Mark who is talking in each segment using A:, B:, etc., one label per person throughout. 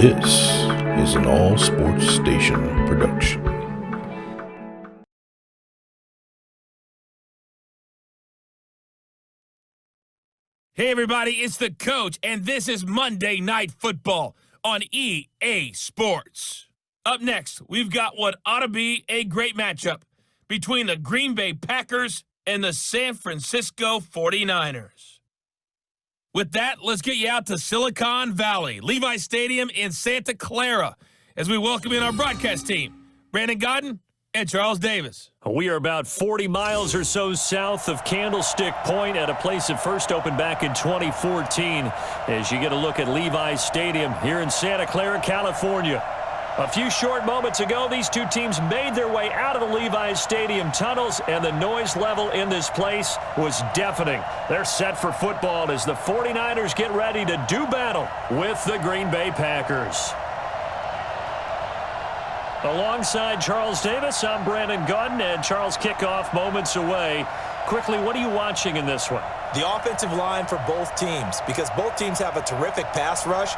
A: This is an All Sports Station production.
B: Hey everybody, it's the coach, and this is Monday Night Football on EA Sports. Up next, we've got what ought to be a great matchup between the Green Bay Packers and the San Francisco 49ers. With that, let's get you out to Silicon Valley, Levi Stadium in Santa Clara, as we welcome in our broadcast team, Brandon Godden and Charles Davis.
C: We are about 40 miles or so south of Candlestick Point at a place that first opened back in 2014 as you get a look at Levi Stadium here in Santa Clara, California. A few short moments ago, these two teams made their way out of the Levi Stadium tunnels, and the noise level in this place was deafening. They're set for football as the 49ers get ready to do battle with the Green Bay Packers. Alongside Charles Davis, I'm Brandon Godden, and Charles, kickoff moments away. Quickly, what are you watching in this one?
D: The offensive line for both teams, because both teams have a terrific pass rush.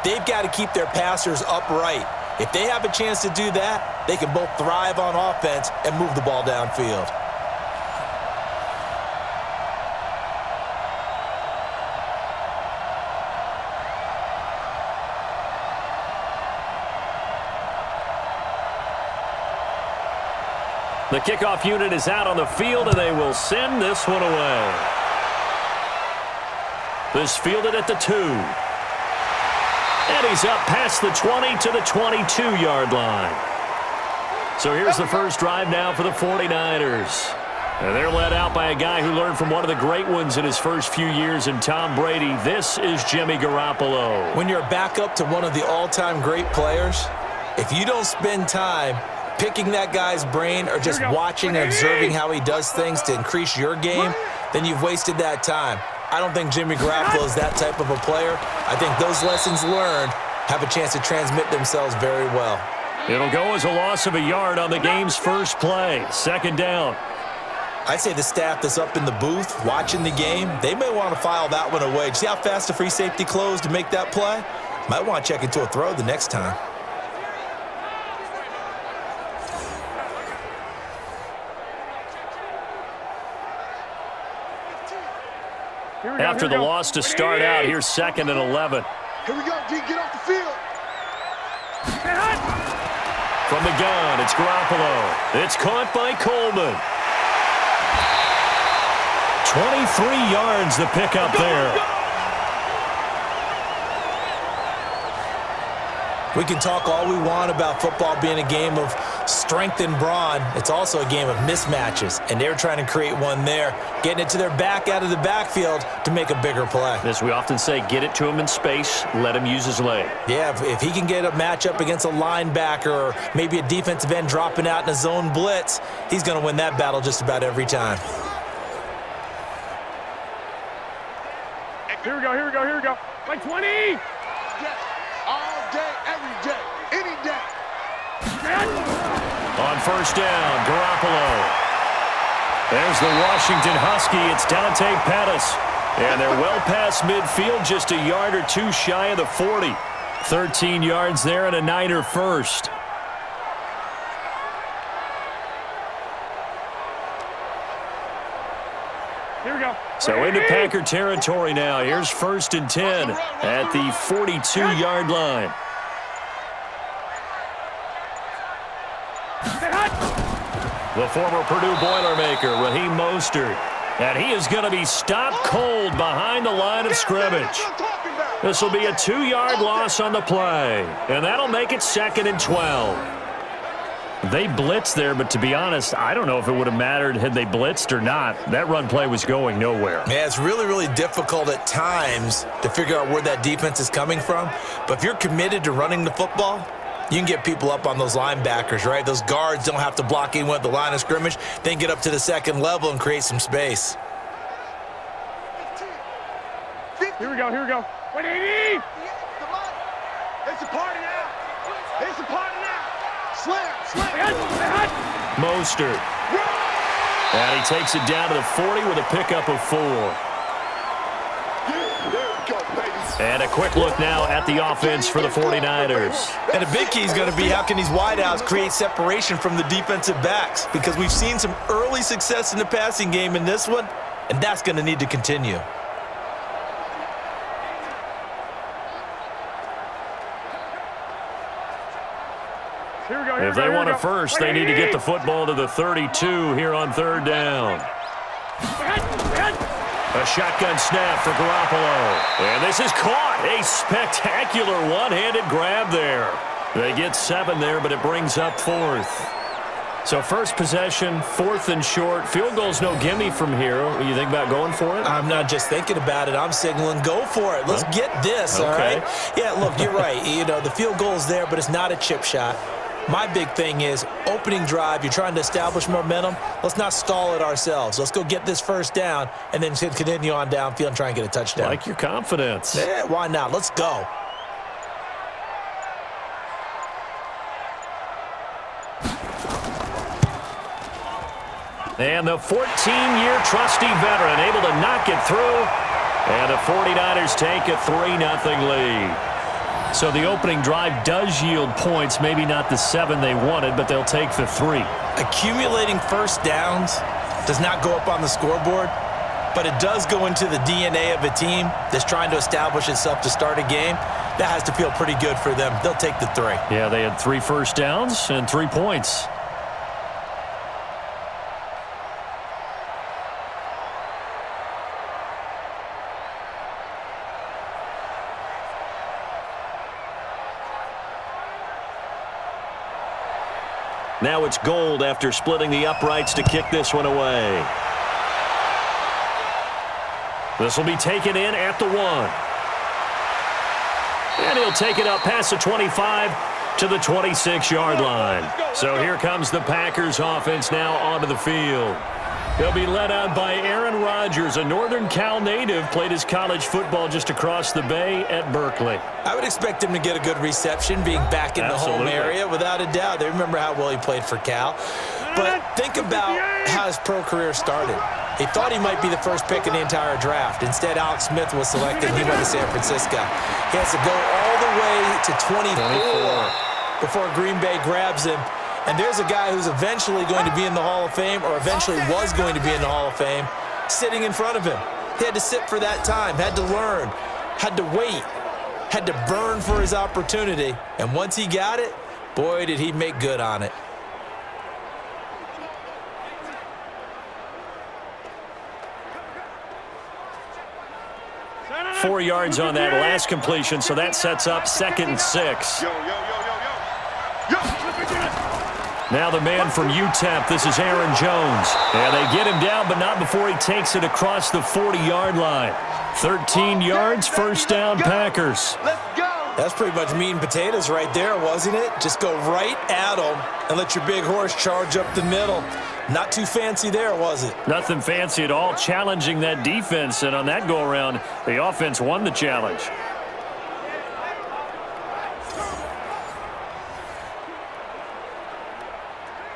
D: They've got to keep their passers upright. If they have a chance to do that, they can both thrive on offense and move the ball downfield.
C: The kickoff unit is out on the field, and they will send this one away. This fielded at the 2. And he's up past the 20 to the 22-yard line. So here's the first drive now for the 49ers. And they're led out by a guy who learned from one of the great ones in his first few years in Tom Brady. This is Jimmy Garoppolo.
D: When you're back up to one of the all-time great players, if you don't spend time picking that guy's brain or just watching and observing how he does things to increase your game, then you've wasted that time. I don't think Jimmy Garoppolo is that type of a player. I think those lessons learned have a chance to transmit themselves very well.
C: It'll go as a loss of a yard on the game's first play. Second down.
D: I'd say the staff that's up in the booth watching the game, they may want to file that one away. See how fast the free safety closed to make that play? Might want to check into a throw the next time.
C: After the loss to start out, here's 2nd and 11.
E: Here we go, D, get off the field.
C: From the gun, it's Garoppolo. It's caught by Coleman. 23 yards the pickup there.
D: We can talk all we want about football being a game of strength and brawn. It's also a game of mismatches, and they're trying to create one there, getting it to their back out of the backfield to make a bigger play.
C: As we often say, get it to him in space, let him use his leg.
D: Yeah, if he can get a matchup against a linebacker or maybe a defensive end dropping out in a zone blitz, he's going to win that battle just about every time.
E: Here we go. Like 20! All day, every day, any day.
C: On first down, Garoppolo. There's the Washington Husky. It's Dante Pettis. And they're well past midfield, just a yard or two shy of the 40. 13 yards there and a Niner first.
E: Here we go.
C: So into Packer territory now. Here's 1st and 10 at the 42-yard line. The former Purdue Boilermaker, Raheem Mostert. And he is going to be stopped cold behind the line of scrimmage. This will be a 2-yard loss on the play. And that'll make it 2nd and 12. They blitzed there, but to be honest, I don't know if it would have mattered had they blitzed or not. That run play was going nowhere.
D: Yeah, it's really, really difficult at times to figure out where that defense is coming from. But if you're committed to running the football, you can get people up on those linebackers, right? Those guards don't have to block anyone at the line of scrimmage. They can get up to the second level and create some space.
E: Here we go. 180! It's a party now. Slam.
C: Mostert. And he takes it down to the 40 with a pickup of 4.
E: There we go, baby.
C: And a quick look now at the offense for the 49ers.
D: And a big key is going to be how can these wideouts create separation from the defensive backs, because we've seen some early success in the passing game in this one, and that's going to need to continue.
C: If they want a first, they need to get the football to the 32 here on third down. A shotgun snap for Garoppolo. And this is caught. A spectacular one-handed grab there. They get 7 there, but it brings up 4th. So first possession, 4th and short. Field goal's no gimme from here. What do you think about going for it?
D: I'm not just thinking about it. I'm signaling go for it. Let's get this, all right? Yeah, look, you're right. You know, the field goal's there, but it's not a chip shot. My big thing is opening drive. You're trying to establish momentum. Let's not stall it ourselves. Let's go get this first down and then continue on downfield and try and get a touchdown.
C: Like your confidence.
D: Yeah, why not? Let's go.
C: And the 14-year trusty veteran able to knock it through. And the 49ers take a 3-0 lead. So the opening drive does yield points, maybe not the 7 they wanted, but they'll take the 3.
D: Accumulating first downs does not go up on the scoreboard, but it does go into the DNA of a team that's trying to establish itself to start a game. That has to feel pretty good for them. They'll take the 3.
C: Yeah, they had 3 first downs and 3 points. Now it's Gold after splitting the uprights to kick this one away. This will be taken in at the 1. And he'll take it up past the 25 to the 26-yard line. So here comes the Packers offense now onto the field. They'll be led out by Aaron Rodgers, a Northern Cal native, played his college football just across the bay at Berkeley.
D: I would expect him to get a good reception being back in the home area, without a doubt. They remember how well he played for Cal. But think about how his pro career started. He thought he might be the first pick in the entire draft. Instead, Alex Smith was selected, and he went to San Francisco. He has to go all the way to 24 before Green Bay grabs him. And there's a guy who's eventually going to be in the Hall of Fame, or eventually was going to be in the Hall of Fame, sitting in front of him. He had to sit for that time, had to learn, had to wait, had to burn for his opportunity. And once he got it, boy, did he make good on it.
C: Four yards on that last completion, so that sets up 2nd and 6. Now the man from UTEP, this is Aaron Jones. And they get him down, but not before he takes it across the 40-yard line. 13 yards, first down, Packers.
D: That's pretty much meat and potatoes right there, wasn't it? Just go right at them and let your big horse charge up the middle. Not too fancy there, was it?
C: Nothing fancy at all, challenging that defense. And on that go-around, the offense won the challenge.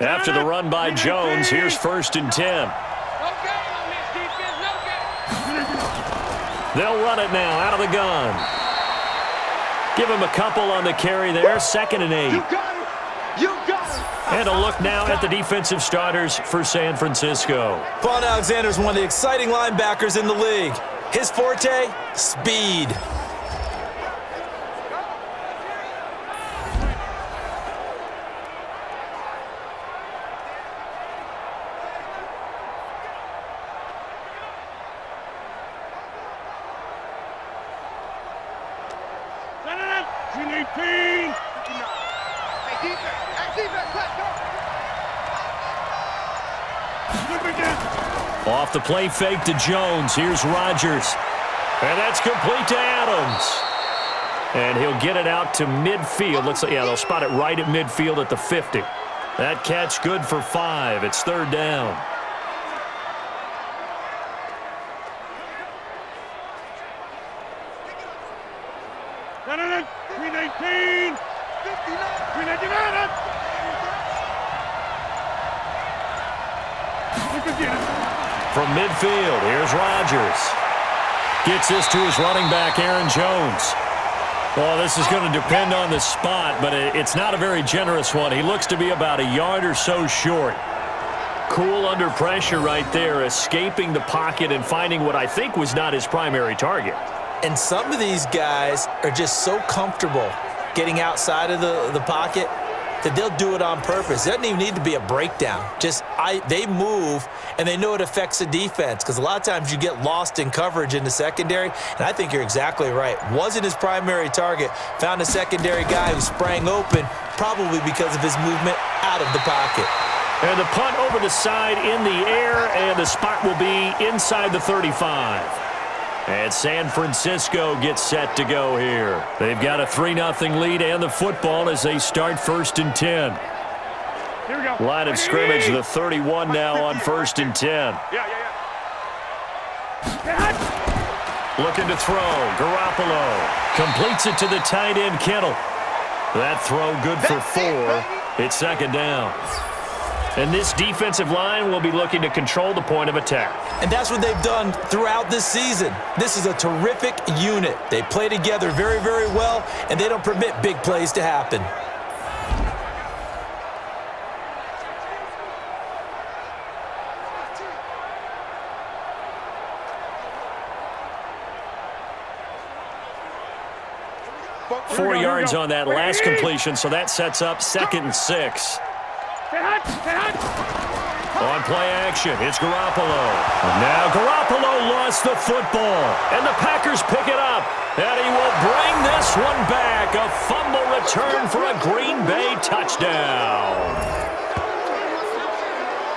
C: After the run by Jones, here's 1st and 10. They'll run it now out of the gun. Give him a couple on the carry there, 2nd and 8. And a look now at the defensive starters for San Francisco.
D: Vaughn Alexander is one of the exciting linebackers in the league. His forte, speed.
C: Off the play fake to Jones. Here's Rodgers. And that's complete to Adams. And he'll get it out to midfield. Looks like, yeah, they'll spot it right at midfield at the 50. That catch good for 5. It's 3rd down. From midfield, here's Rodgers. Gets this to his running back, Aaron Jones. Well, this is going to depend on the spot, but it's not a very generous one. He looks to be about a yard or so short. Cool under pressure right there, escaping the pocket and finding what I think was not his primary target.
D: And some of these guys are just so comfortable getting outside of the pocket that they'll do it on purpose. It doesn't even need to be a breakdown. They move, and they know it affects the defense because a lot of times you get lost in coverage in the secondary, and I think you're exactly right. Wasn't his primary target. Found a secondary guy who sprang open, probably because of his movement out of the pocket.
C: And the punt over the side in the air, and the spot will be inside the 35. And San Francisco gets set to go here. They've got a 3-0 lead and the football as they start 1st and 10.
E: Here we go.
C: Line of scrimmage, the 31 now on 1st and 10. Looking to throw. Garoppolo completes it to the tight end, Kittle. That throw good for 4. It's 2nd down. And this defensive line will be looking to control the point of attack.
D: And that's what they've done throughout this season. This is a terrific unit. They play together very, very well, and they don't permit big plays to happen.
C: Four yards on that last completion, so that sets up 2nd and 6. On play action, it's Garoppolo. Now Garoppolo lost the football, and the Packers pick it up. And he will bring this one back. A fumble return for a Green Bay touchdown.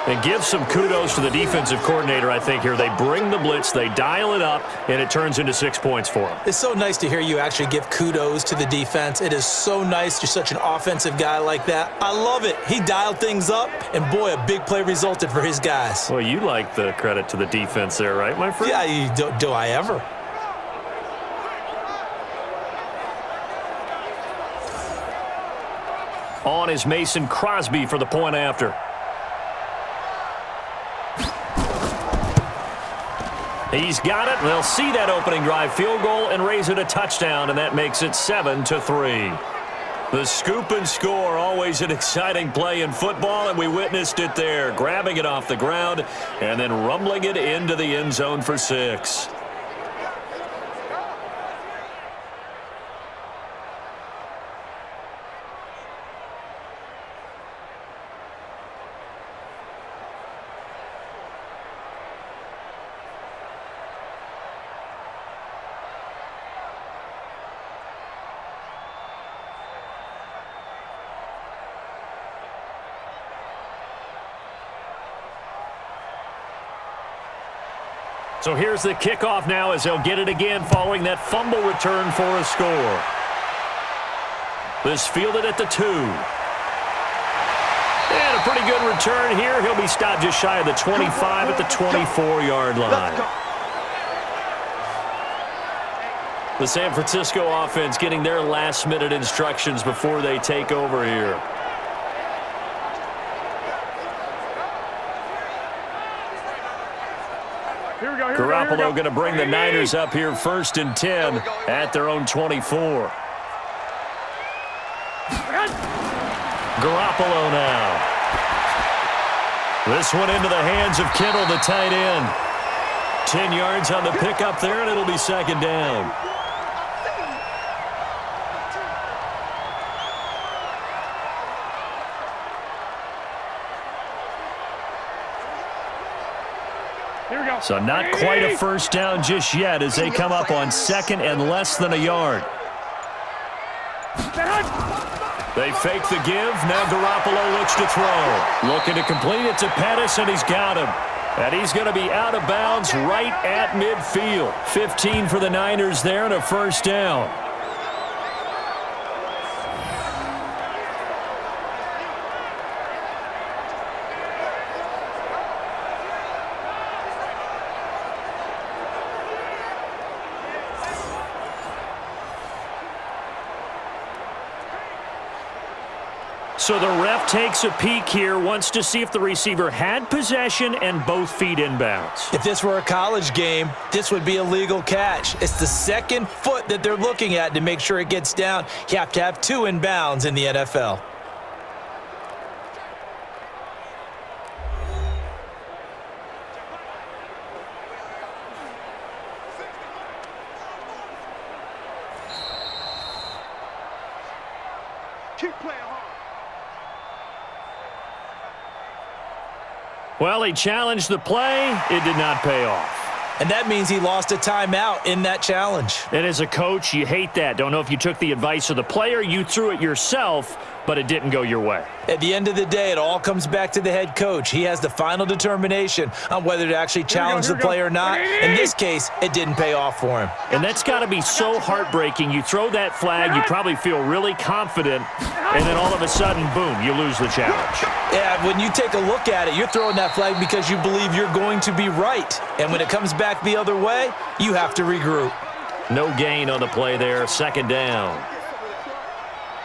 C: And give some kudos to the defensive coordinator, I think, here. They bring the blitz, they dial it up, and it turns into 6 points for them.
D: It's so nice to hear you actually give kudos to the defense. It is so nice. You're such an offensive guy like that. I love it. He dialed things up, and boy, a big play resulted for his guys.
C: Well, you like the credit to the defense there, right, my friend?
D: Yeah, do I ever?
C: On is Mason Crosby for the point after. He's got it. They'll see that opening drive field goal and raise it a touchdown, and that makes it 7-3. The scoop and score, always an exciting play in football, and we witnessed it there, grabbing it off the ground and then rumbling it into the end zone for 6. So here's the kickoff now as they'll get it again following that fumble return for a score. This fielded at the 2. And a pretty good return here. He'll be stopped just shy of the 25 at the 24-yard line. The San Francisco offense getting their last-minute instructions before they take over here. Garoppolo going to bring the Niners up here 1st and 10 at their own 24. Garoppolo now. This one into the hands of Kittle, the tight end. 10 yards on the pickup there, and it'll be 2nd down. So not quite a first down just yet as they come up on 2nd and less than a yard. They fake the give. Now Garoppolo looks to throw. Looking to complete it to Pettis, and he's got him. And he's going to be out of bounds right at midfield. 15 for the Niners there and a first down. So the ref takes a peek here, wants to see if the receiver had possession and both feet inbounds.
D: If this were a college game, this would be a legal catch. It's the second foot that they're looking at to make sure it gets down. You have to have 2 inbounds in the NFL.
E: Keep playing hard.
C: Well, he challenged the play. It did not pay off.
D: And that means he lost a timeout in that challenge.
C: And as a coach, you hate that. Don't know if you took the advice of the player, you threw it yourself, but it didn't go your way.
D: At the end of the day, it all comes back to the head coach. He has the final determination on whether to actually challenge the play or not. In this case, it didn't pay off for him.
C: And that's got to be so heartbreaking. You throw that flag, you probably feel really confident, and then all of a sudden, boom, you lose the challenge.
D: Yeah, when you take a look at it, you're throwing that flag because you believe you're going to be right. And when it comes back the other way, you have to regroup.
C: No gain on the play there, second down.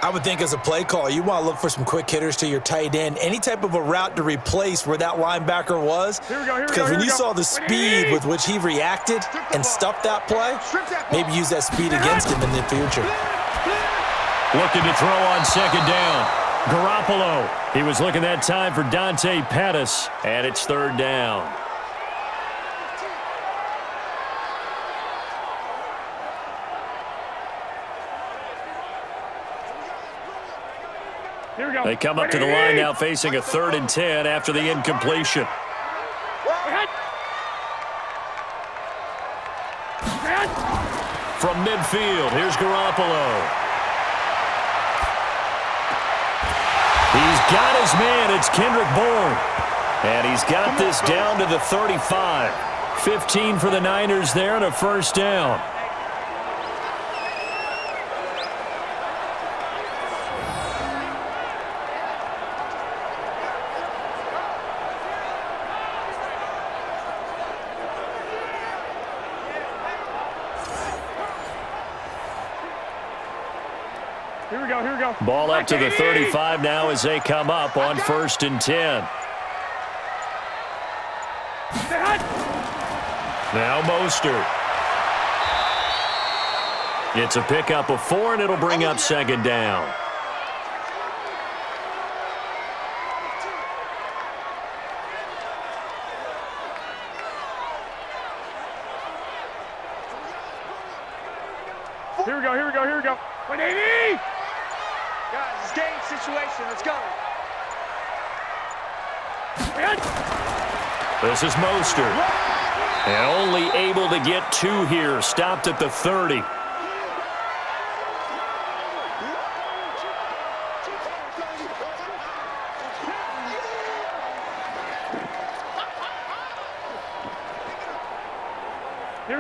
D: I would think as a play caller, you want to look for some quick hitters to your tight end. Any type of a route to replace where that linebacker was. Because when you saw the speed with which he reacted and stuffed that play, maybe use that speed against him in the future.
C: Looking to throw on second down. Garoppolo. He was looking that time for Dante Pettis, and it's third down.
E: Here we go.
C: They come up to the line now facing a 3rd and 10 after the incompletion. From midfield, here's Garoppolo. He's got his man. It's Kendrick Bourne. And he's got this down to the 35. 15 for the Niners there and a first down.
E: Here we go.
C: Ball up to the 35 now as they come up on 1st and 10. Now Mostert. It's a pickup of 4, and it'll bring up second down.
E: Here we go. 180! Guys, it's game situation. Let's go.
C: This is Mostert. And only able to get 2 here. Stopped at the 30.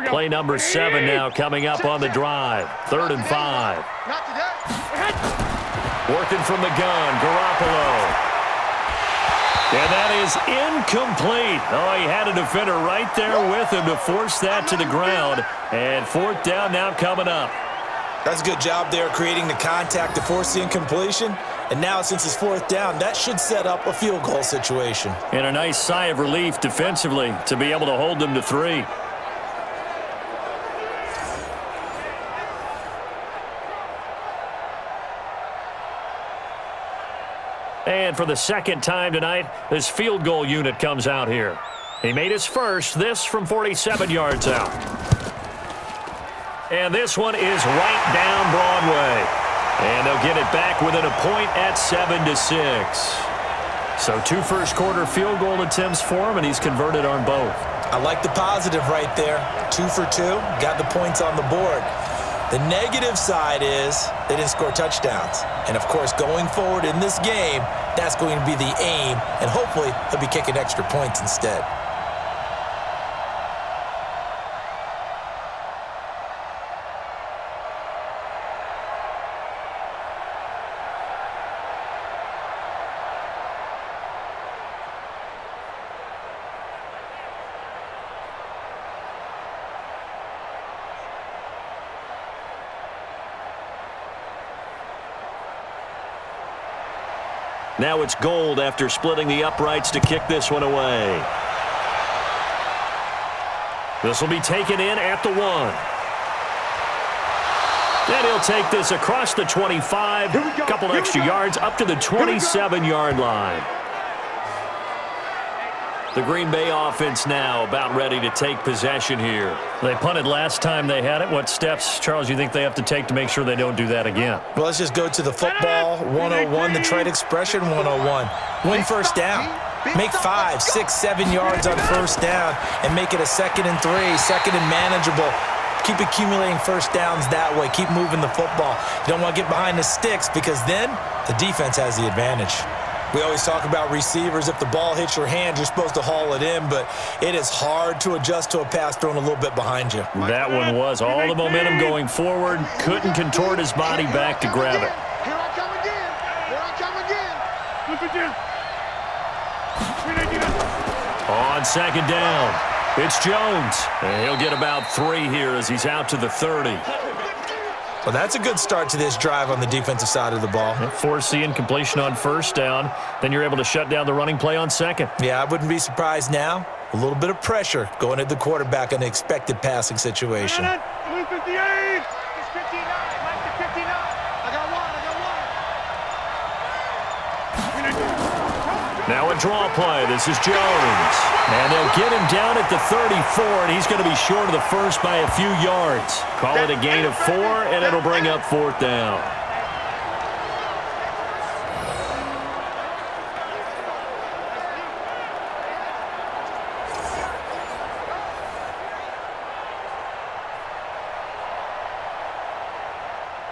C: Play number 7 now coming up on the drive. 3rd and 5. Working from the gun, Garoppolo. And that is incomplete. Oh, he had a defender right there with him to force that to the ground. And 4th down now coming up.
D: That's a good job there creating the contact to force the incompletion. And now since it's 4th down, that should set up a field goal situation.
C: And a nice sigh of relief defensively to be able to hold them to 3. And for the second time tonight, this field goal unit comes out here. He made his first, this from 47 yards out. And this one is right down Broadway. And they'll get it back within a point at 7-6. So 2 first-quarter field goal attempts for him, and he's converted on both.
D: I like the positive right there. 2 for 2, got the points on the board. The negative side is they didn't score touchdowns. And, of course, going forward in this game, that's going to be the aim, and hopefully he'll be kicking extra points instead.
C: Now it's Gold after splitting the uprights to kick this one away. This will be taken in at the 1. And he'll take this across the 25, a couple extra yards up to the 27-yard line. The Green Bay offense now about ready to take possession here.
B: They punted last time they had it. What steps, Charles, you think they have to take to make sure they don't do that again?
D: Well, let's just go to the football 101, the trade expression 101. Win first down. Make 5, 6, 7 yards on first down and make it a 2nd and 3, 2nd and manageable. Keep accumulating first downs that way. Keep moving the football. You don't want to get behind the sticks because then the defense has the advantage. We always talk about receivers. If the ball hits your hand, you're supposed to haul it in, but it is hard to adjust to a pass thrown a little bit behind you.
C: That one was all the momentum going forward. Couldn't contort his body back to grab it.
E: Here I come again. Here I come again. Look again.
C: On second down, it's Jones. And he'll get about 3 here as he's out to the 30.
D: Well, that's a good start to this drive on the defensive side of the ball.
B: Force the incompletion on first down. Then you're able to shut down the running play on second.
D: Yeah, I wouldn't be surprised now. A little bit of pressure going at the quarterback in an expected passing situation.
E: Blue 58. It's 59. Mike to 59. I got one.
C: Now a draw play. This is Jones. And they'll get him down at the 34, and he's going to be short of the first by a few yards. Call it a gain of 4, and it'll bring up 4th down.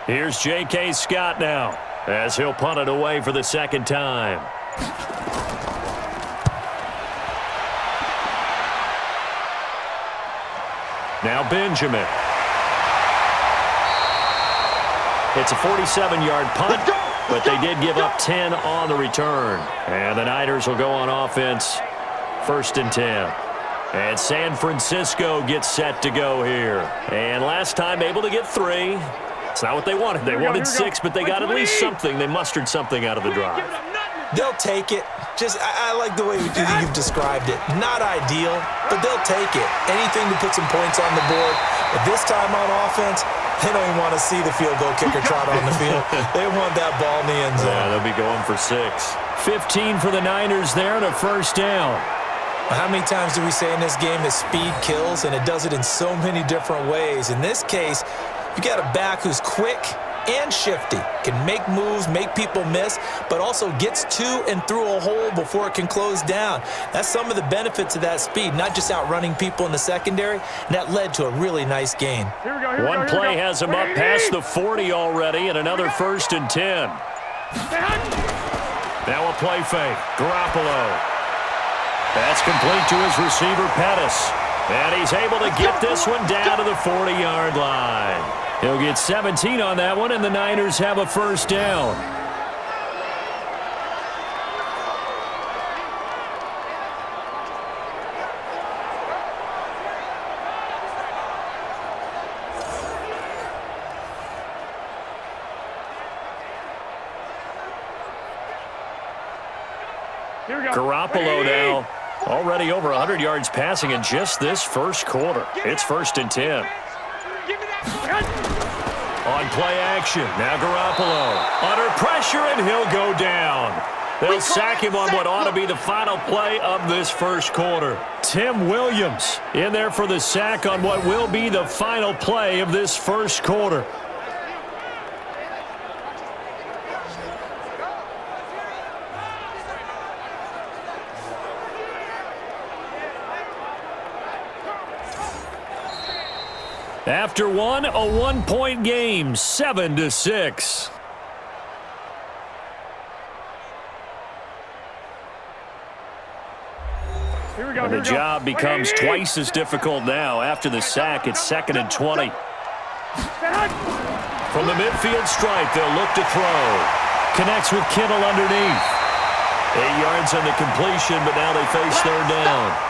C: Here's J.K. Scott now, as he'll punt it away for the 2nd time. Now Benjamin. It's a 47-yard punt, but they did give up 10 on the return. And the Niners will go on offense, 1st and 10. And San Francisco gets set to go here. And last time able to get 3. It's not what they wanted. They wanted 6, but they got at least something. They mustered something out of the drive.
D: They'll take it. I like the way you've described it. Not ideal, but they'll take it. Anything to put some points on the board. But this time on offense, they don't even want to see the field goal kicker trot on the field. They want that ball in the end zone.
C: Yeah, they'll be going for 6. 15 for the Niners there and a 1st down.
D: How many times do we say in this game that speed kills, and it does it in so many different ways? In this case, you got a back who's quick and shifty, can make moves, make people miss, but also gets to and through a hole before it can close down. That's some of the benefits of that speed, not just outrunning people in the secondary, and that led to a really nice gain.
C: One play has him up past the 40 already, and another 1st and 10. Now a play fake. Garoppolo. That's complete to his receiver, Pettis. And he's able to get this one down to the 40-yard line. He'll get 17 on that one, and the Niners have a 1st down. Garoppolo now, already over 100 yards passing in just this first quarter. It's 1st and 10. On play action, now Garoppolo. Under pressure, and he'll go down. They'll sack him on what ought to be the final play of this first quarter. Tim Williams in there for the sack on what will be the final play of this first quarter. After one, a 1-point game, 7-6. And the job becomes twice as difficult now. After the sack, it's 2nd and 20. From the midfield stripe, they'll look to throw. Connects with Kittle underneath. 8 yards on the completion, but now they face 3rd down.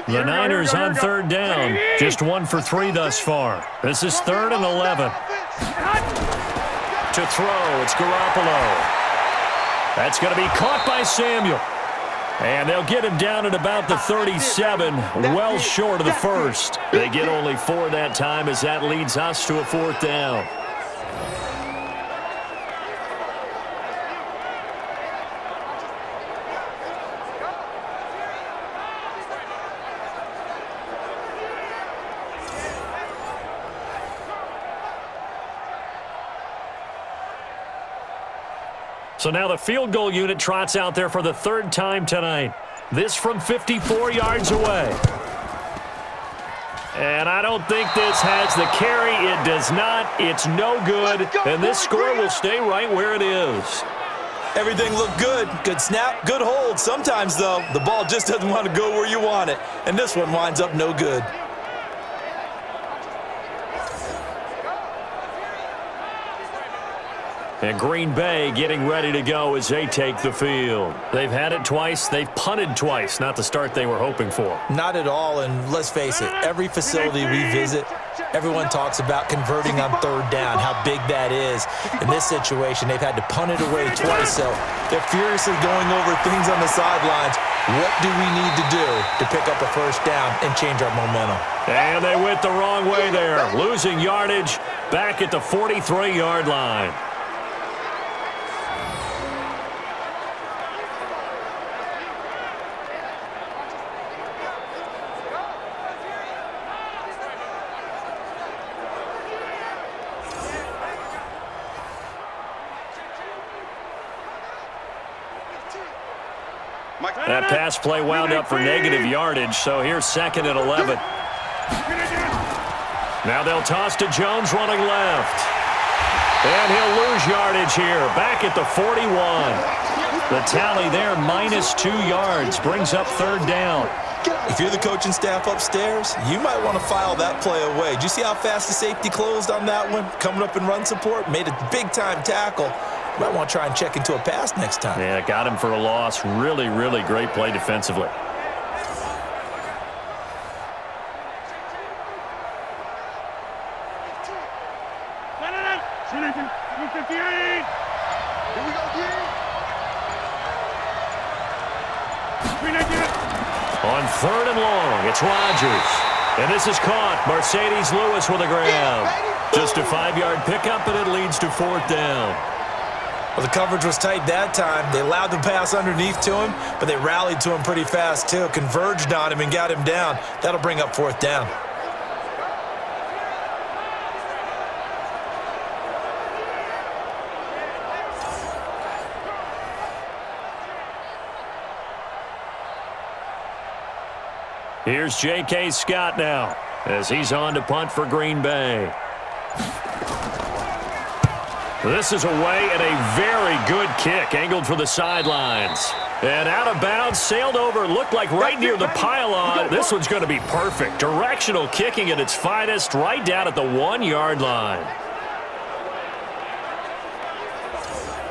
C: The Niners on third down. Just 1 for 3 thus far. This is 3rd and 11. To throw, it's Garoppolo. That's going to be caught by Samuel. And they'll get him down at about the 37, well short of the first. They get only 4 that time as that leads us to a 4th down. So now the field goal unit trots out there for the 3rd time tonight. This from 54 yards away. And I don't think this has the carry. It does not. It's no good. And this score will stay right where it is.
D: Everything looked good. Good snap, good hold. Sometimes, though, the ball just doesn't want to go where you want it. And this one winds up no good.
C: And Green Bay getting ready to go as they take the field. They've had it twice. They've punted twice. Not the start they were hoping for.
D: Not at all, and let's face it, every facility we visit, everyone talks about converting on 3rd down, how big that is. In this situation, they've had to punt it away twice, so they're furiously going over things on the sidelines. What do we need to do to pick up a 1st down and change our momentum?
C: And they went the wrong way there, losing yardage back at the 43-yard line. That pass play wound up for negative yardage, so here's 2nd and 11. Now they'll toss to Jones running left. And he'll lose yardage here, back at the 41. The tally there, -2 yards, brings up 3rd down.
D: If you're the coaching staff upstairs, you might want to file that play away. Did you see how fast the safety closed on that one? Coming up in run support, made a big-time tackle. You might want to try and check into a pass next time.
C: Yeah, got him for a loss. Really, really great play defensively. On 3rd and long, it's Rodgers. And this is caught. Mercedes Lewis with a grab. Just a 5-yard pickup, and it leads to 4th down.
D: Well, the coverage was tight that time. They allowed the pass underneath to him, but they rallied to him pretty fast, too. Converged on him and got him down. That'll bring up 4th down.
C: Here's J.K. Scott now as he's on to punt for Green Bay. This is away and a very good kick, angled for the sidelines. And out of bounds, sailed over, looked like right near the pylon. This one's going to be perfect. Directional kicking at its finest, right down at the 1-yard line.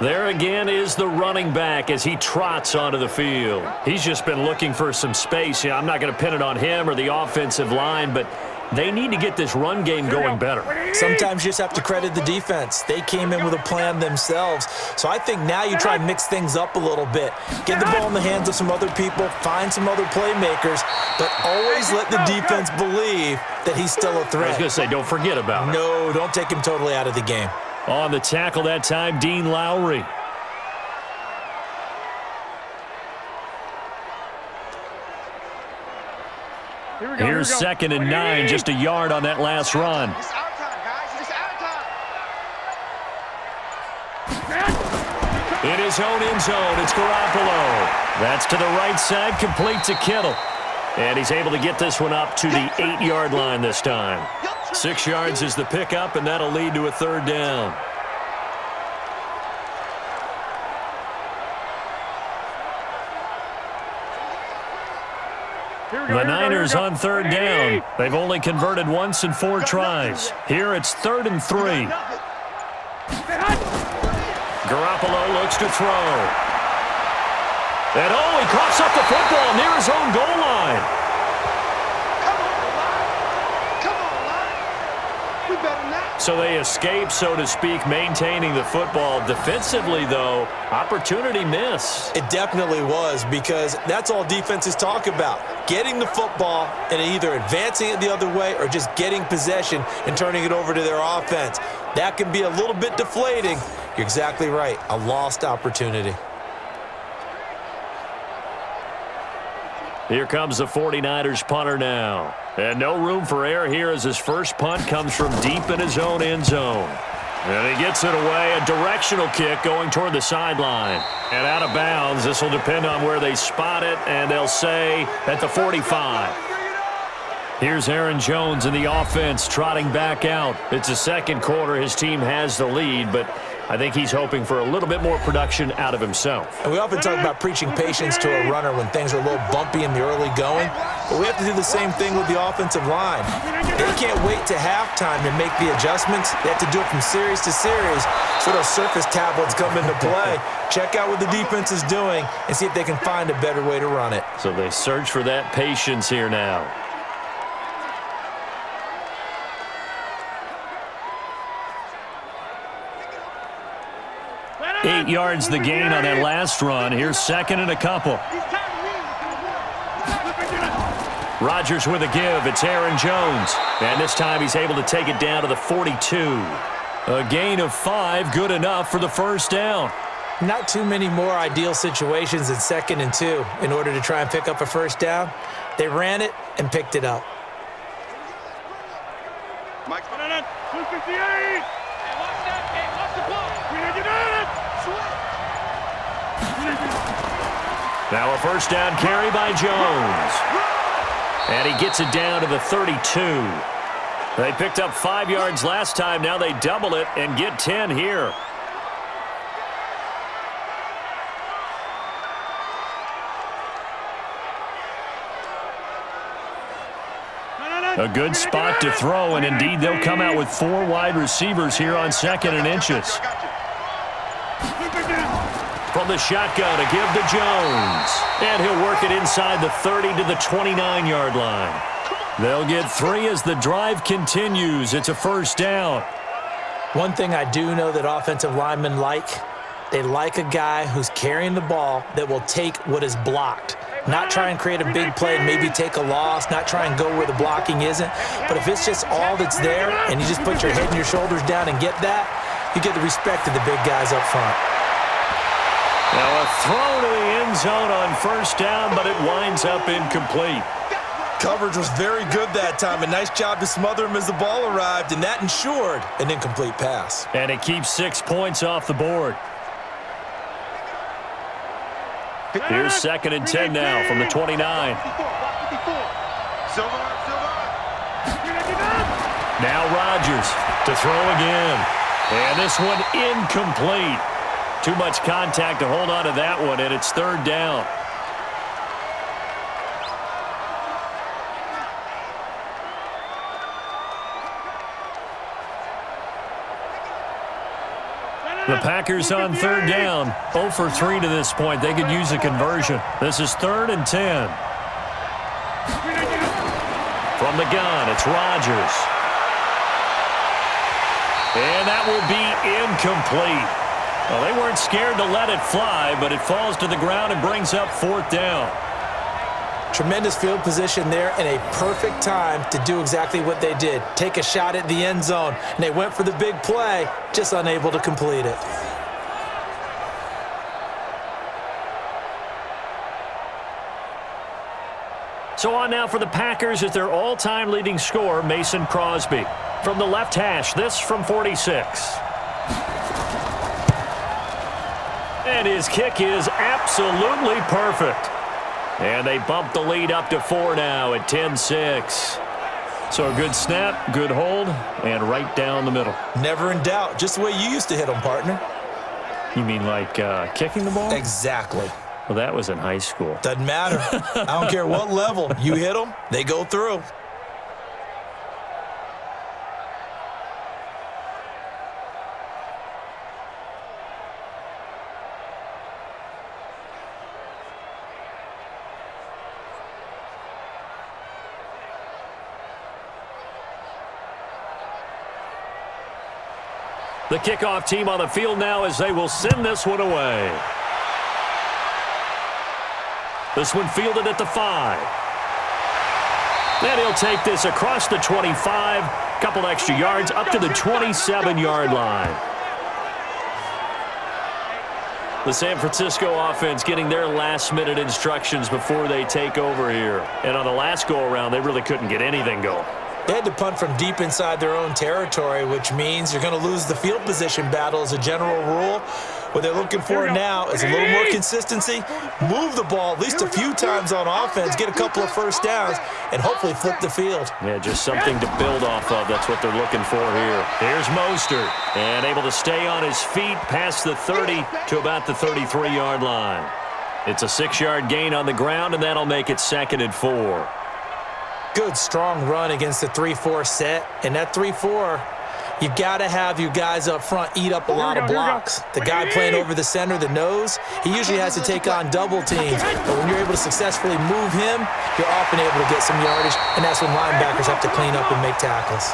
C: There again is the running back as he trots onto the field. He's just been looking for some space. Yeah, I'm not going to pin it on him or the offensive line, but they need to get this run game going better.
D: Sometimes you just have to credit the defense. They came in with a plan themselves. So I think now you try and mix things up a little bit. Get the ball in the hands of some other people, find some other playmakers, but always let the defense believe that he's still a threat.
C: I was going to say, don't forget about it.
D: No, don't take him totally out of the game.
C: On the tackle that time, Dean Lowry. Here's 2nd and 9, just a yard on that last run.
E: It's our time, guys. It's our time.
C: In his own end zone, it's Garoppolo. That's to the right side, complete to Kittle. And he's able to get this one up to the 8-yard line this time. 6 yards is the pickup, and that'll lead to a 3rd down. The Niners on 3rd down. They've only converted once in 4 tries. Here it's 3rd and 3. Garoppolo looks to throw. And he coughs up the football near his own goal line. So they escape, so to speak, maintaining the football. Defensively, though, opportunity miss.
D: It definitely was, because that's all defenses talk about. Getting the football and either advancing it the other way or just getting possession and turning it over to their offense. That can be a little bit deflating. You're exactly right. A lost opportunity.
C: Here comes the 49ers punter now. And no room for error here as his first punt comes from deep in his own end zone. And he gets it away, a directional kick going toward the sideline. And out of bounds, this will depend on where they spot it, and they'll say at the 45. Here's Aaron Jones in the offense trotting back out. It's the second quarter. His team has the lead, but I think he's hoping for a little bit more production out of himself.
D: And we often talk about preaching patience to a runner when things are a little bumpy in the early going, but we have to do the same thing with the offensive line. They can't wait to halftime to make the adjustments. They have to do it from series to series, so those surface tablets come into play. Check out what the defense is doing and see if they can find a better way to run it.
C: So they search for that patience here now. 8 yards the gain on that last run. Here's second and a couple. Rodgers with a give. It's Aaron Jones. And this time he's able to take it down to the 42. A gain of 5, good enough for the first down.
D: Not too many more ideal situations than 2nd and 2 in order to try and pick up a first down. They ran it and picked it up.
E: Mike, 258.
C: Now a first down carry by Jones. And he gets it down to the 32. They picked up 5 yards last time. Now they double it and get 10 here. A good spot to throw, and indeed they'll come out with 4 wide receivers here on 2nd and inches. From the shotgun, a give to Jones. And he'll work it inside the 30 to the 29-yard line. They'll get 3 as the drive continues. It's a first down.
D: One thing I do know that offensive linemen like, they like a guy who's carrying the ball that will take what is blocked. Not try and create a big play and maybe take a loss, not try and go where the blocking isn't. But if it's just all that's there and you just put your head and your shoulders down and get that, you get the respect of the big guys up front.
C: Now a throw to the end zone on first down, but it winds up incomplete.
D: Coverage was very good that time. A nice job to smother him as the ball arrived, and that ensured an incomplete pass.
C: And it keeps 6 points off the board. Here's 2nd and 10 now from the 29. Now Rodgers to throw again. And this one incomplete. Too much contact to hold on to that one, and it's 3rd down. The Packers on 3rd down. 0 for 3 to this point. They could use a conversion. This is 3rd and 10. From the gun, it's Rodgers. And that will be incomplete. Well, they weren't scared to let it fly, but it falls to the ground and brings up 4th down.
D: Tremendous field position there and a perfect time to do exactly what they did. Take a shot at the end zone, and they went for the big play, just unable to complete it.
C: So on now for the Packers is their all-time leading scorer, Mason Crosby. From the left hash, this from 46. And his kick is absolutely perfect. And they bump the lead up to 4 now at 10-6. So a good snap, good hold, and right down the middle.
D: Never in doubt. Just the way you used to hit them, partner.
C: You mean like kicking the ball?
D: Exactly.
C: Well, that was in high school.
D: Doesn't matter. I don't care what level. You hit them, they go through.
C: The kickoff team on the field now as they will send this one away. This one fielded at the 5. And he'll take this across the 25, couple extra yards up to the 27-yard line. The San Francisco offense getting their last-minute instructions before they take over here. And on the last go-around, they really couldn't get anything going.
D: They had to punt from deep inside their own territory, which means you're going to lose the field position battle as a general rule. What they're looking for now is a little more consistency, move the ball at least a few times on offense, get a couple of first downs, and hopefully flip the field.
C: Yeah, just something to build off of. That's what they're looking for here. Here's Mostert, and able to stay on his feet past the 30 to about the 33-yard line. It's a 6-yard gain on the ground, and that'll make it 2nd and 4.
D: Good, strong run against the 3-4 set, and that 3-4, you've got to have your guys up front eat up a lot of blocks. The guy playing over the center, the nose, he usually has to take on double teams. But when you're able to successfully move him, you're often able to get some yardage, and that's when linebackers have to clean up and make tackles.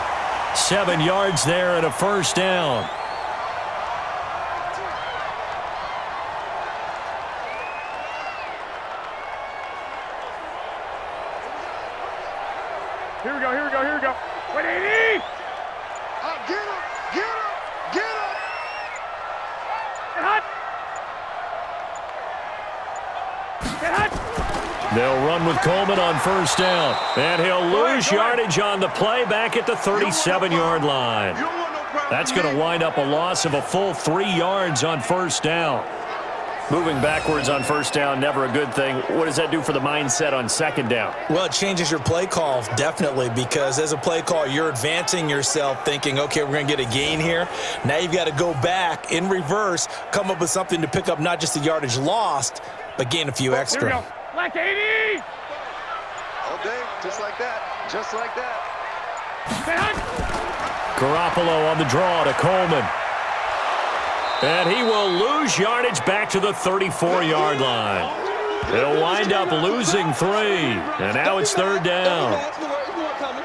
C: 7 yards there and a first down.
E: Here we go. 180! Get him! Get hot!
C: They'll run with Coleman on first down. And he'll lose yardage on the play back at the 37-yard line. That's going to wind up a loss of a full 3 yards on first down. Moving backwards on first down, never a good thing. What does that do for the mindset on second down?
D: Well, it changes your play call, definitely, because as a play call, you're advancing yourself thinking, okay, we're going to get a gain here. Now you've got to go back in reverse, come up with something to pick up not just the yardage lost, but gain a few extra.
E: Here we go. Black 80! All day, just like that. Just like that.
C: Garoppolo on the draw to Coleman. And he will lose yardage back to the 34-yard line. He'll wind up losing 3. And now it's third down.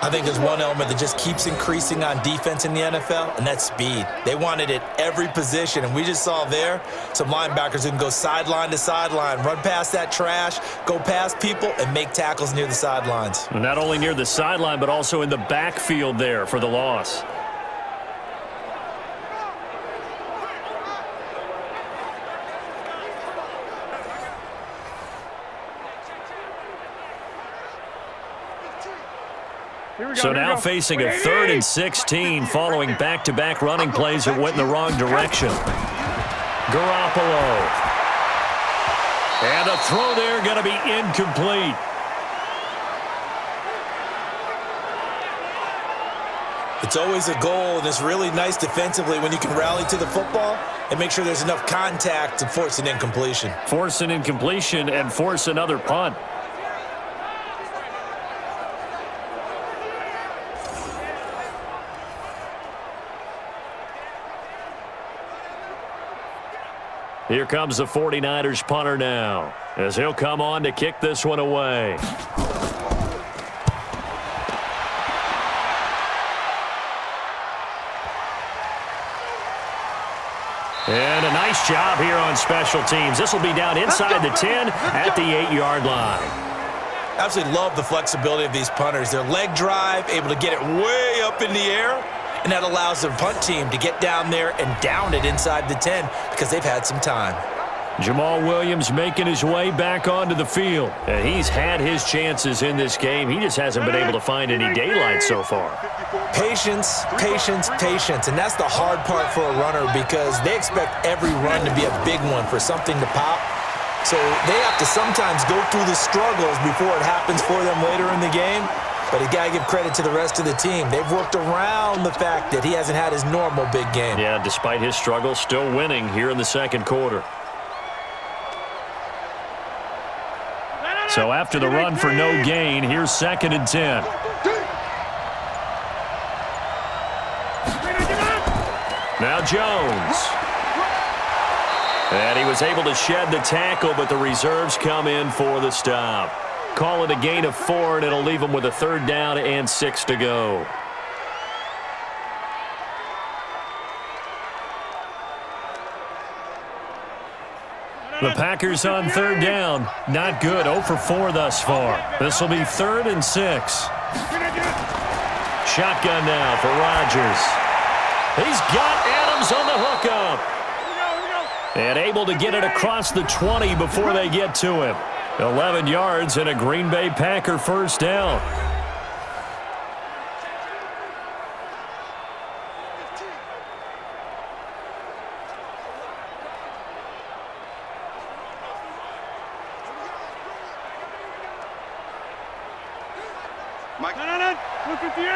D: I think there's one element that just keeps increasing on defense in the NFL, and that's speed. They want it at every position, and we just saw there some linebackers who can go sideline to sideline, run past that trash, go past people, and make tackles near the sidelines.
C: And not only near the sideline, but also in the backfield there for the loss. So now facing a 3rd and 16 following back-to-back running plays that went in the wrong direction. Garoppolo. And a throw there going to be incomplete.
D: It's always a goal, and it's really nice defensively when you can rally to the football and make sure there's enough contact to force an incompletion.
C: Force an incompletion and force another punt. Here comes the 49ers punter now, as he'll come on to kick this one away. And a nice job here on special teams. This will be down inside the 10 at the 8-yard line.
D: Absolutely love the flexibility of these punters. Their leg drive, able to get it way up in the air, and that allows their punt team to get down there and down it inside the 10 because they've had some time.
C: Jamal Williams making his way back onto the field. And he's had his chances in this game. He just hasn't been able to find any daylight so far.
D: Patience, patience, patience. And that's the hard part for a runner because they expect every run to be a big one for something to pop. So they have to sometimes go through the struggles before it happens for them later in the game. But you got to give credit to the rest of the team. They've worked around the fact that he hasn't had his normal big game.
C: Yeah, despite his struggles, still winning here in the second quarter. So after the run for no gain, here's 2nd and 10. Now Jones. And he was able to shed the tackle, but the reserves come in for the stop. Call it a gain of 4, and it'll leave them with a 3rd down and 6 to go. The Packers on third down. Not good. 0 for 4 thus far. This will be 3rd and 6. Shotgun now for Rodgers. He's got Adams on the hookup. And able to get it across the 20 before they get to him. 11 yards and a Green Bay Packer first down.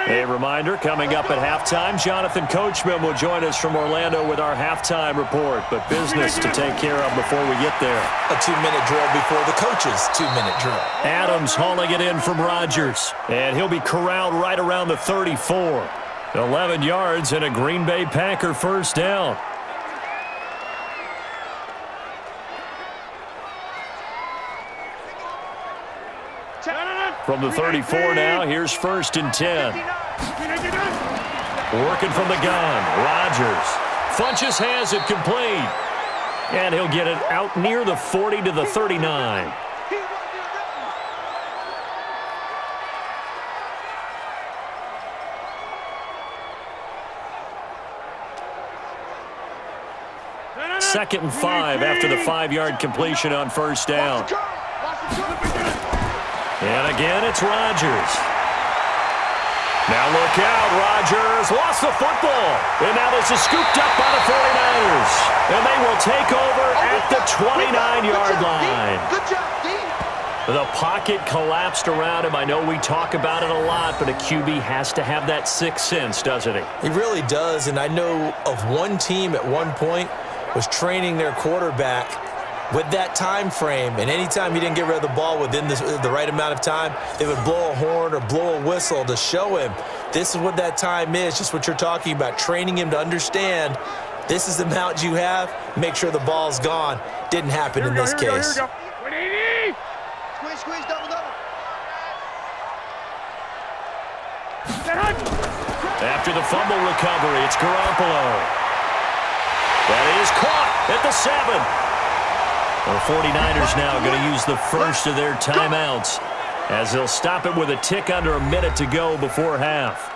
C: A reminder, coming up at halftime, Jonathan Coachman will join us from Orlando with our halftime report. But business to take care of before we get there.
D: A 2-minute drill before the coach's 2-minute drill.
C: Adams hauling it in from Rodgers. And he'll be corralled right around the 34. 11 yards and a Green Bay Packer first down. From the 34 now, here's 1st and 10. Working from the gun, Rodgers. Funches has it complete. And he'll get it out near the 40 to the 39. Second and 5 after the 5-yard completion on first down. And again, it's Rodgers. Now look out, Rodgers lost the football. And now this is scooped up by the 49ers. And they will take over at the 29-yard line. The pocket collapsed around him. I know we talk about it a lot, but a QB has to have that sixth sense, doesn't he?
D: He really does, and I know of one team at one point was training their quarterback with that time frame, and anytime he didn't get rid of the ball within the right amount of time, they would blow a horn or blow a whistle to show him this is what that time is, just what you're talking about, training him to understand this is the amount you have, make sure the ball's gone. Didn't happen in this case.
E: Squeeze, double.
C: After the fumble recovery, it's Garoppolo. That is caught at the 7. The 49ers now going to use the first of their timeouts as they'll stop it with a tick under a minute to go before half.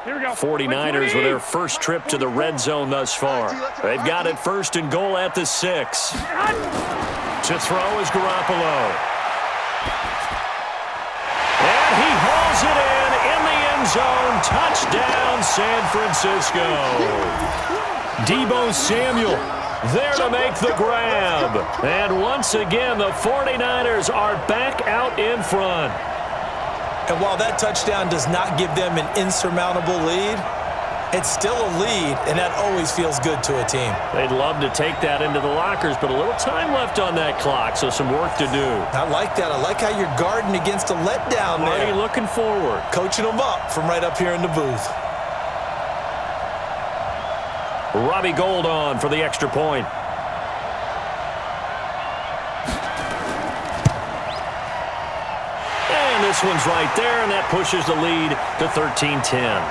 E: Here we go.
C: 49ers with their first trip to the red zone thus far. They've got it 1st and goal at the 6. To throw is Garoppolo. And he hauls it in the end zone. Touchdown, San Francisco. Deebo Samuel there to make the grab. And once again, the 49ers are back out in front.
D: And while that touchdown does not give them an insurmountable lead, it's still a lead, and that always feels good to a team.
C: They'd love to take that into the lockers, but a little time left on that clock, so some work to do.
D: I like that. I like how you're guarding against a letdown there.
C: Already looking forward.
D: Coaching them up from right up here in the booth.
C: Robbie Gould on for the extra point. And this one's right there, and that pushes the lead to 13-10.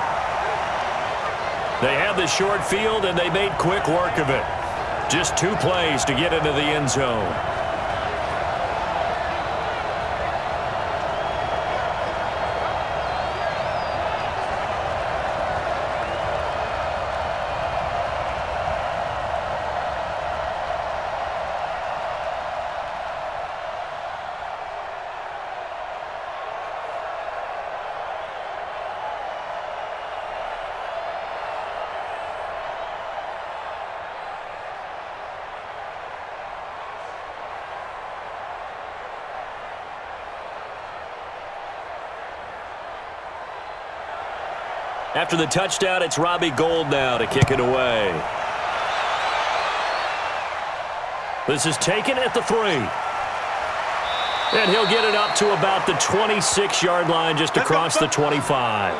C: They had the short field, and they made quick work of it. Just 2 plays to get into the end zone. After the touchdown, it's Robbie Gould now to kick it away. This is taken at the 3. And he'll get it up to about the 26-yard line, just across the 25.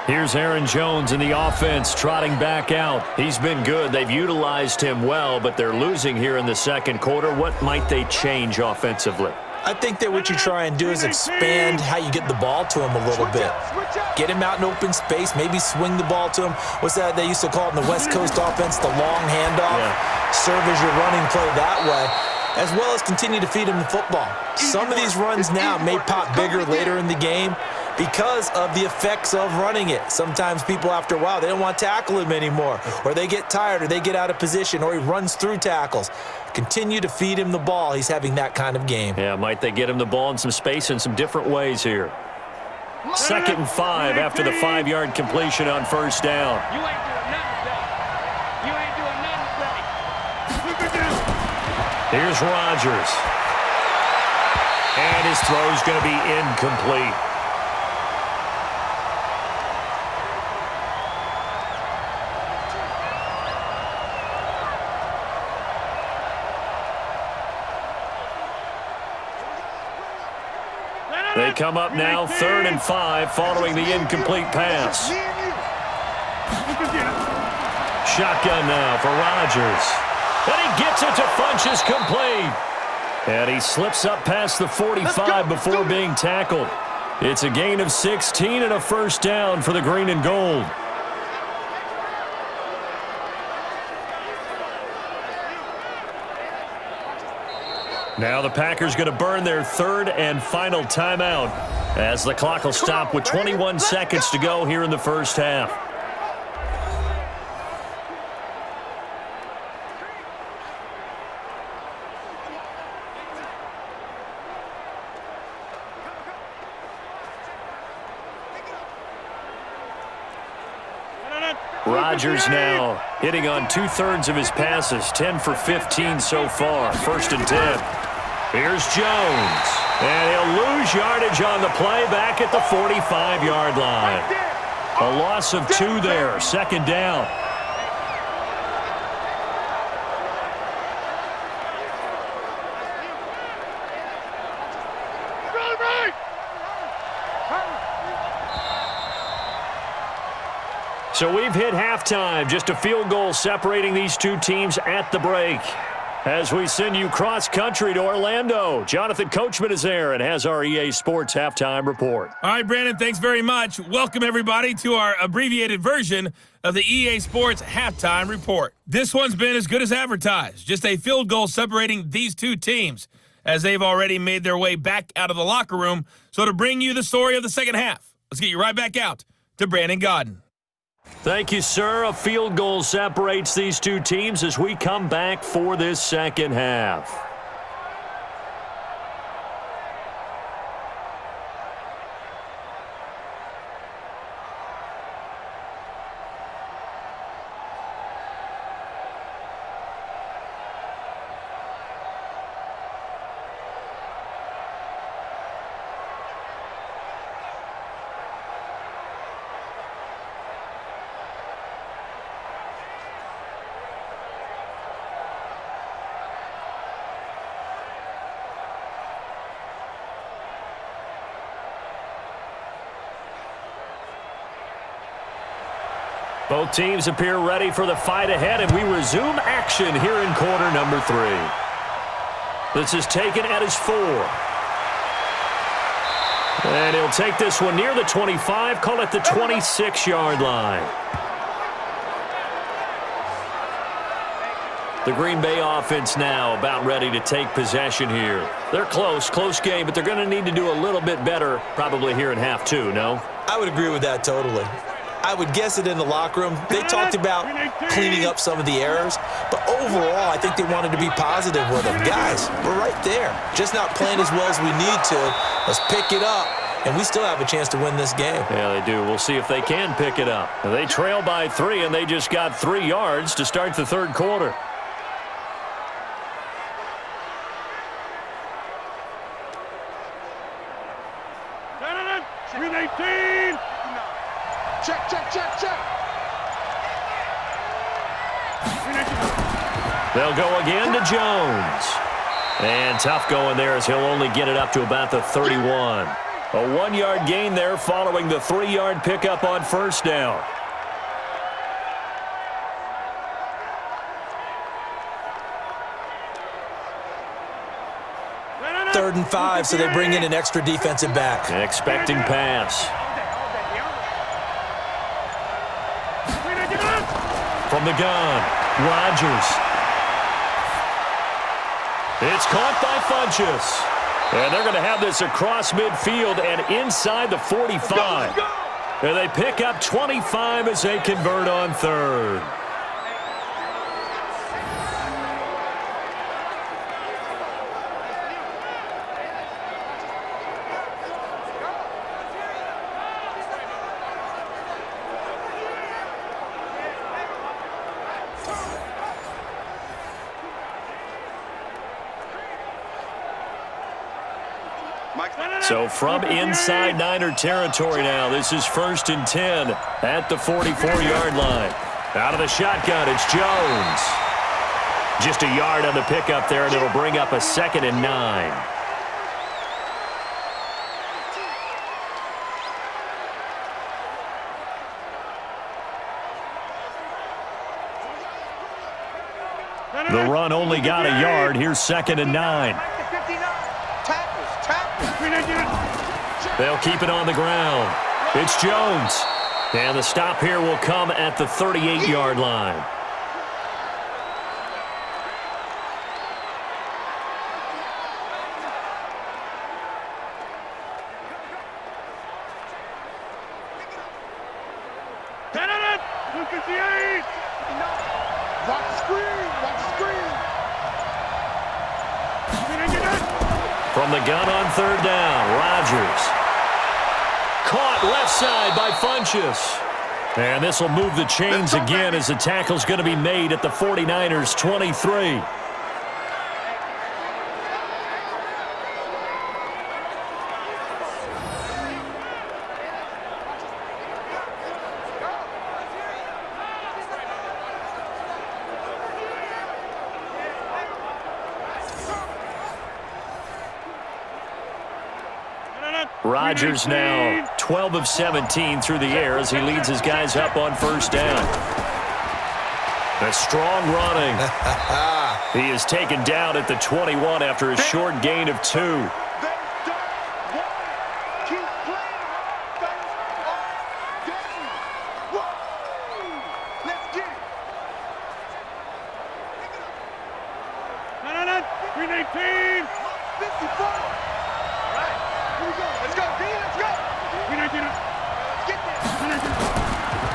C: Here's Aaron Jones in the offense trotting back out. He's been good. They've utilized him well, but they're losing here in the second quarter. What might they change offensively?
D: I think that what you try and do is expand how you get the ball to him a little bit. Get him out in open space, maybe swing the ball to him. What's that they used to call it in the West Coast offense, the long handoff?
C: Yeah.
D: Serve as your running play that way, as well as continue to feed him the football. Some of these runs now may pop bigger later in the game because of the effects of running it. Sometimes people, after a while, they don't want to tackle him anymore, or they get tired, or they get out of position, or he runs through tackles. Continue to feed him the ball. He's having that kind of game.
C: Yeah, might they get him the ball in some space in some different ways here. 2nd and 5 after the 5-yard completion on first down.
E: You ain't doing nothing today. You ain't doing nothing today.
C: Here's Rodgers. And his throw's going to be incomplete. They come up now 3rd and 5 following the incomplete pass. Shotgun now for Rodgers. And he gets it to Funchess complete. And he slips up past the 45 before being tackled. It's a gain of 16 and a first down for the green and gold. Now the Packers going to burn their 3rd and final timeout as the clock will stop with 21 seconds to go here in the first half. Rodgers now hitting on 2/3 of his passes, 10 for 15 so far, 1st and 10. Here's Jones, and he'll lose yardage on the play back at the 45-yard line. A loss of 2 there, 2nd down. So we've hit halftime, just a field goal separating these two teams at the break. As we send you cross-country to Orlando, Jonathan Coachman is there and has our EA Sports halftime report.
B: All right, Brandon, thanks very much. Welcome, everybody, to our abbreviated version of the EA Sports halftime report. This one's been as good as advertised, just a field goal separating these two teams, as they've already made their way back out of the locker room. So to bring you the story of the second half, let's get you right back out to Brandon Godden.
C: Thank you, sir. A field goal separates these two teams as we come back for this second half. Both teams appear ready for the fight ahead, and we resume action here in quarter number 3. This is taken at his 4. And he'll take this one near the 25, call it the 26-yard line. The Green Bay offense now about ready to take possession here. They're close game, but they're going to need to do a little bit better probably here in half 2, no?
D: I would agree with that totally. I would guess it in the locker room. They talked about cleaning up some of the errors, but overall, I think they wanted to be positive with them. Guys, we're right there. Just not playing as well as we need to. Let's pick it up, and we still have a chance to win this game.
C: Yeah, they do. We'll see if they can pick it up. They trail by 3, and they just got 3 yards to start the third quarter.
E: Check.
C: They'll go again to Jones. And tough going there as he'll only get it up to about the 31. A 1-yard gain there following the 3-yard pickup on first down.
D: Third and 5, so they bring in an extra defensive back.
C: Expecting pass. From the gun, Rodgers. It's caught by Funchess. And they're going to have this across midfield and inside the 45. And they pick up 25 as they convert on third. So from inside Niner territory now, this is 1st and 10 at the 44-yard line. Out of the shotgun, it's Jones. Just a yard on the pickup there, and it'll bring up a 2nd and 9. The run only got a yard. Here's 2nd and 9. They'll keep it on the ground. It's Jones. And the stop here will come at the 38-yard line. From the gun on third down, Rodgers. Caught left side by Funchess. And this will move the chains again as the tackle's going to be made at the 49ers' 23. Rodgers now 12 of 17 through the air as he leads his guys up on first down. A strong running. He is taken down at the 21 after a short gain of 2.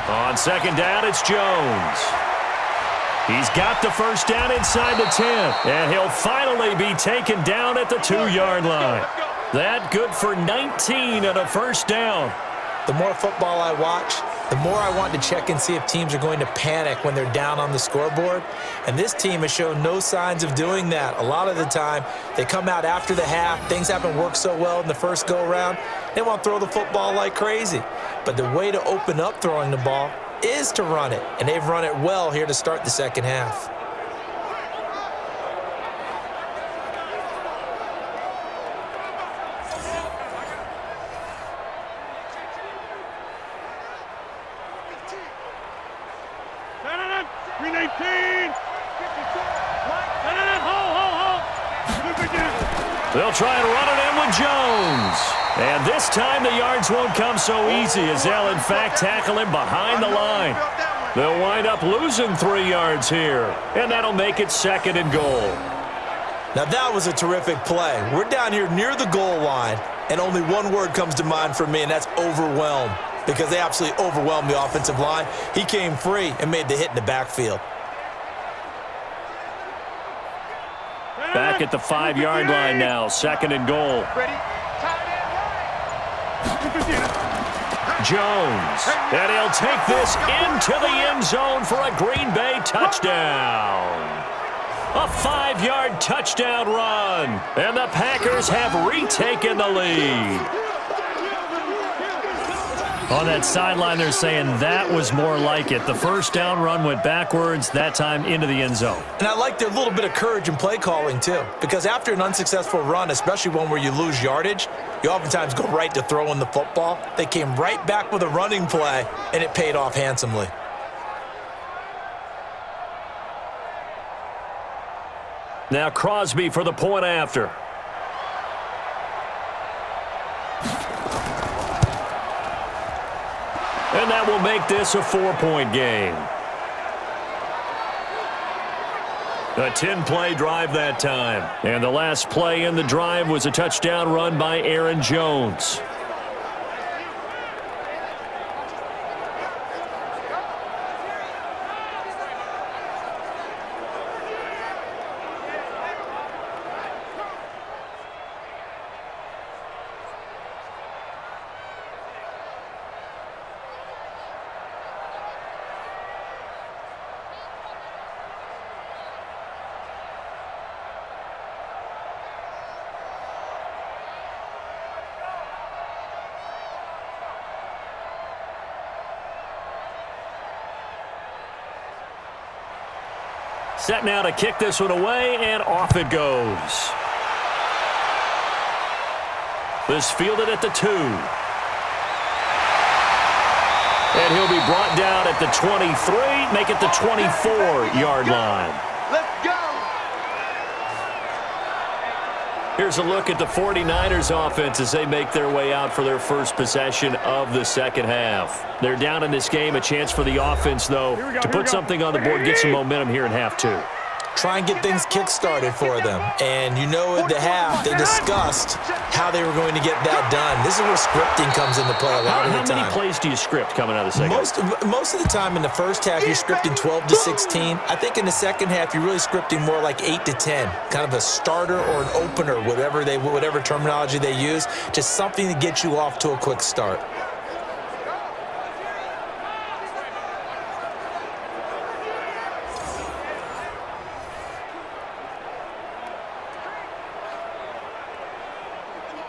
C: On second down, it's Jones. He's got the first down inside the 10, and he'll finally be taken down at the 2-yard line. That good for 19 and a first down.
D: The more football I watch, the more I want to check and see if teams are going to panic when they're down on the scoreboard. And this team has shown no signs of doing that. A lot of the time, they come out after the half. Things haven't worked so well in the first go-around. They want to throw the football like crazy. But the way to open up throwing the ball is to run it. And they've run it well here to start the second half.
C: They'll try and run it in with Jones. And this time the yards won't come so easy as they'll in fact tackle him behind the line. They'll wind up losing 3 yards here. And that'll make it 2nd and goal.
D: Now that was a terrific play. We're down here near the goal line, and only one word comes to mind for me, and that's overwhelmed. Because they absolutely overwhelmed the offensive line. He came free and made the hit in the backfield.
C: Back at the 5-yard line now, 2nd and goal. Jones, and he'll take this into the end zone for a Green Bay touchdown. A 5-yard touchdown run, and the Packers have retaken the lead. On that sideline, they're saying that was more like it. The first down run went backwards, that time into the end zone.
D: And I like their little bit of courage in play calling, too. Because after an unsuccessful run, especially one where you lose yardage, you oftentimes go right to throwing the football. They came right back with a running play, and it paid off handsomely.
C: Now Crosby for the point after. And that will make this a 4-point game. A 10-play drive that time. And the last play in the drive was a touchdown run by Aaron Jones. Set now to kick this one away, and off it goes. This fielded at the 2. And he'll be brought down at the 23, make it the 24-yard line.
E: Let's go.
C: Here's a look at the 49ers offense as they make their way out for their first possession of the second half. They're down in this game. A chance for the offense, though, to put something on the board, get some momentum here in half 2.
D: Try and get things kick-started for them. And you know at the half, they discussed how they were going to get that done. This is where scripting comes into play a lot of the time.
C: How many plays do you script coming out of the second?
D: Most of the time in the first half, you're scripting 12 to 16. I think in the second half, you're really scripting more like 8 to 10. Kind of a starter or an opener, whatever terminology they use. Just something to get you off to a quick start.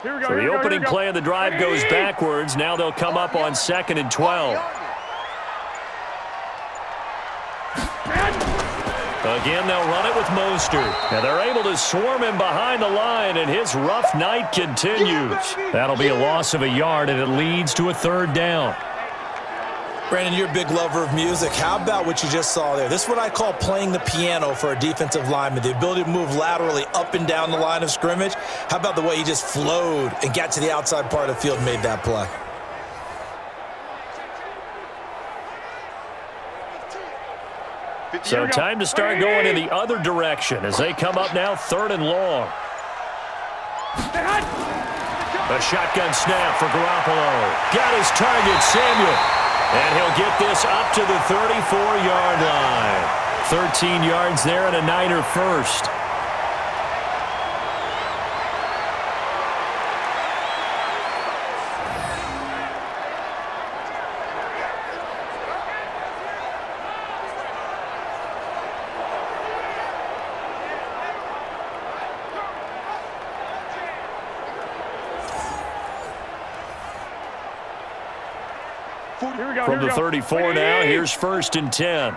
C: So the opening play of the drive goes backwards. Now they'll come up on 2nd and 12. Again, they'll run it with Mostert. And they're able to swarm him behind the line, and his rough night continues. That'll be a loss of a yard, and it leads to a 3rd down.
D: Brandon, you're a big lover of music. How about what you just saw there? This is what I call playing the piano for a defensive lineman, the ability to move laterally up and down the line of scrimmage. How about the way he just flowed and got to the outside part of the field and made that play?
C: So time to start going in the other direction as they come up now 3rd and long. A shotgun snap for Garoppolo. Got his target, Samuel. And he'll get this up to the 34-yard line. 13 yards there and a Niner first. From the 34 now, here's 1st and 10.